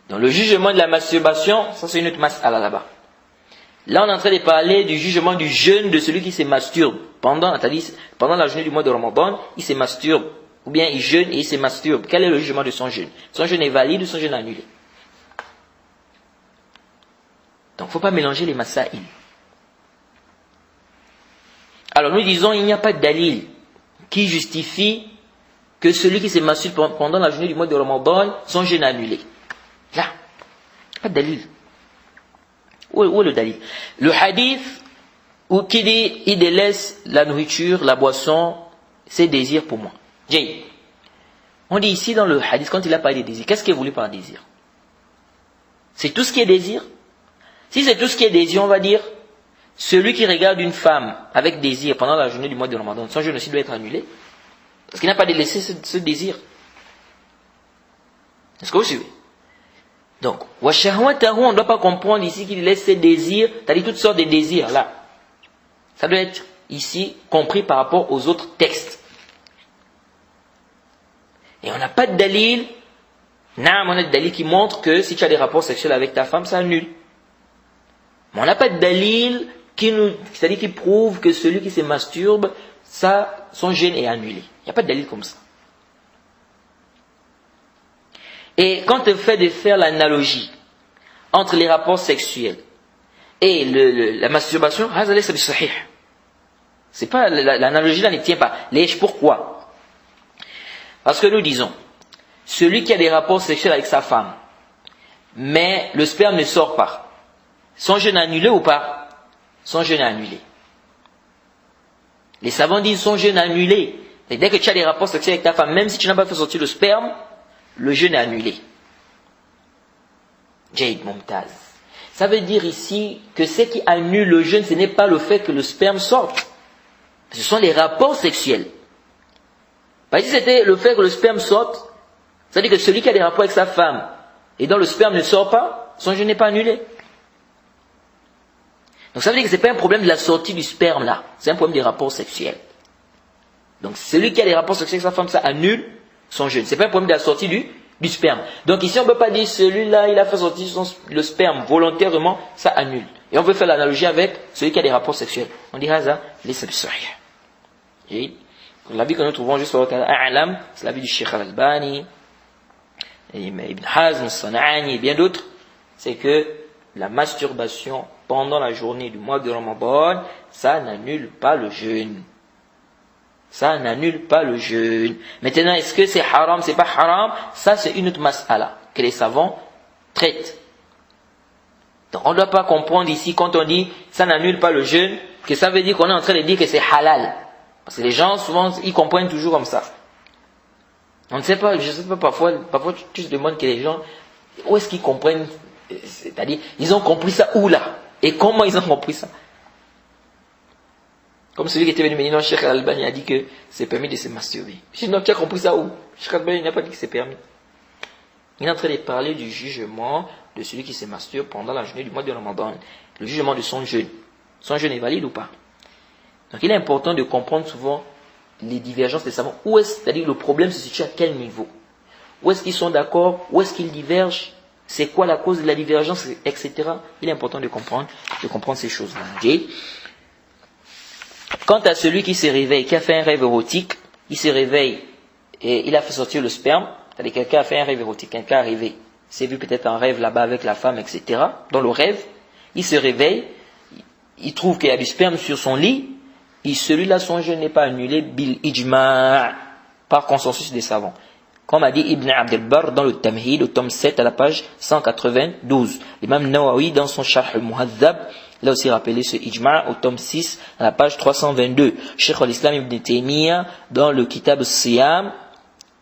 Dans le jugement de la masturbation, ça c'est une autre mas'ala là-bas. Là on est en train de parler du jugement du jeûne de celui qui se masturbe. Pendant la journée du mois de Ramadan, il se masturbe. Ou bien il jeûne et il se masturbe. Quel est le jugement de son jeûne? Son jeûne est valide ou son jeûne est annulé? Donc il ne faut pas mélanger les masaïl. Alors nous disons il n'y a pas de dalil qui justifie que celui qui se masturbe pendant la journée du mois de Ramadan, son jeûne est annulé. Là, pas de dalil. Où est le dalil? Le hadith qui dit il délaisse la nourriture, la boisson, ses désirs pour moi. On dit ici dans le hadith, quand il a parlé des désirs, qu'est-ce qu'il est voulu par désir? C'est tout ce qui est désir? Si c'est tout ce qui est désir, on va dire, celui qui regarde une femme avec désir pendant la journée du mois de Ramadan, son jeûne aussi doit être annulé. Parce qu'il n'a pas délaissé ce désir. Est-ce que vous suivez? Donc, on ne doit pas comprendre ici qu'il laisse ses désirs, c'est-à-dire toutes sortes de désirs là. Ça doit être ici compris par rapport aux autres textes. Et on n'a pas de dalil, on a de dalil qui montre que si tu as des rapports sexuels avec ta femme, ça annule. Mais on n'a pas de dalil c'est-à-dire qui prouve que celui qui se masturbe, son jeûne est annulé. Il n'y a pas de dalil comme ça. Et quand on fait de faire l'analogie entre les rapports sexuels et la masturbation, c'est pas l'analogie là ne tient pas. Pourquoi? Parce que nous disons, celui qui a des rapports sexuels avec sa femme, mais le sperme ne sort pas, son jeûne est annulé ou pas? Son jeûne est annulé. Les savants disent son jeûne est annulé. Et dès que tu as des rapports sexuels avec ta femme, même si tu n'as pas fait sortir le sperme, le jeûne est annulé. Jade Mumtaz. Ça veut dire ici que ce qui annule le jeûne, ce n'est pas le fait que le sperme sorte. Ce sont les rapports sexuels. Parce que si c'était le fait que le sperme sorte, ça veut dire que celui qui a des rapports avec sa femme et dont le sperme ne sort pas, son jeûne n'est pas annulé. Donc ça veut dire que ce n'est pas un problème de la sortie du sperme là, c'est un problème des rapports sexuels. Donc celui qui a des rapports sexuels avec sa femme, ça annule son jeûne. Ce n'est pas un problème de la sortie du sperme. Donc ici on ne peut pas dire celui-là il a fait sortir le sperme volontairement, ça annule. Et on veut faire l'analogie avec celui qui a des rapports sexuels. On dira ça, les sahih. L'avis que nous trouvons juste sur le A'lam, c'est l'avis du Cheikh Al-Albani, Ibn Hazm, San'ani et bien d'autres, c'est que la masturbation pendant la journée du mois de Ramadan, ça n'annule pas le jeûne. Ça n'annule pas le jeûne. Maintenant, est-ce que c'est haram, c'est pas haram? Ça, c'est une autre mas'ala que les savants traitent. Donc, on ne doit pas comprendre ici, quand on dit ça n'annule pas le jeûne, que ça veut dire qu'on est en train de dire que c'est halal. Parce que les gens, souvent, ils comprennent toujours comme ça. On ne sait pas, je ne sais pas, parfois tu te demandes que les gens, où est-ce qu'ils comprennent? C'est-à-dire, ils ont compris ça où là? Et comment ils ont compris ça? Comme celui qui était venu me dire, non, Cheikh Al-Albani a dit que c'est permis de se masturber. Je dis, non, tu as compris ça où? Cheikh Al-Albani n'a pas dit que c'est permis. Il est en train de parler du jugement de celui qui se masturbe pendant la journée du mois de Ramadan. Le jugement de son jeûne. Son jeûne est valide ou pas? Donc il est important de comprendre souvent les divergences des savants. Où est-ce, c'est-à-dire le problème se situe à quel niveau? Où est-ce qu'ils sont d'accord? Où est-ce qu'ils divergent? c'est quoi la cause de la divergence, etc. Il est important de comprendre ces choses-là. Okay? Quant à celui qui se réveille, qui a fait un rêve érotique, il se réveille et il a fait sortir le sperme, c'est-à-dire quelqu'un a fait un rêve érotique, quelqu'un est arrivé, s'est vu peut-être un rêve là-bas avec la femme, etc. Dans le rêve, il se réveille, il trouve qu'il y a du sperme sur son lit, et celui-là, son jeûne n'est pas annulé, bil ijma', par consensus des savants. Comme a dit Ibn Abd al-Barr dans le Tamhid, au tome 7, à la page 192. L'imam Nawawi, dans son Sharh al-Muhadhab, il a aussi rappelé ce ijma' au tome 6, à la page 322. Cheikh al-Islam Ibn Taymiyyah, dans le Kitab al-Siyam,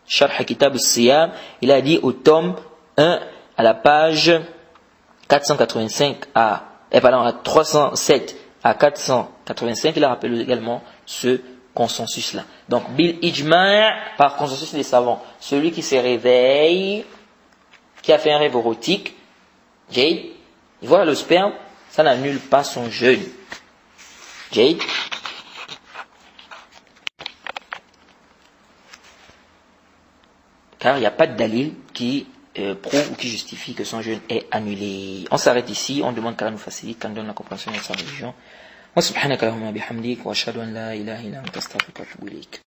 Sharh Kitab al-Siyam, il a dit au tome 1, à la page 485 à 307 à 485, il a rappelé également ce consensus-là. Donc, bil ijma', par consensus des savants, celui qui se réveille, qui a fait un rêve érotique, il voit le sperme, ça n'annule pas son jeûne. Car il n'y a pas de dalil qui prouve ou qui justifie que son jeûne est annulé. On s'arrête ici, on demande qu'Allah nous facilite, qu'Allah donne la compréhension de sa religion. Wa subhanaka Allahumma bihamdik wa ashhadu an la ilaha illa anta astaghfiruka wa atubu ilayk.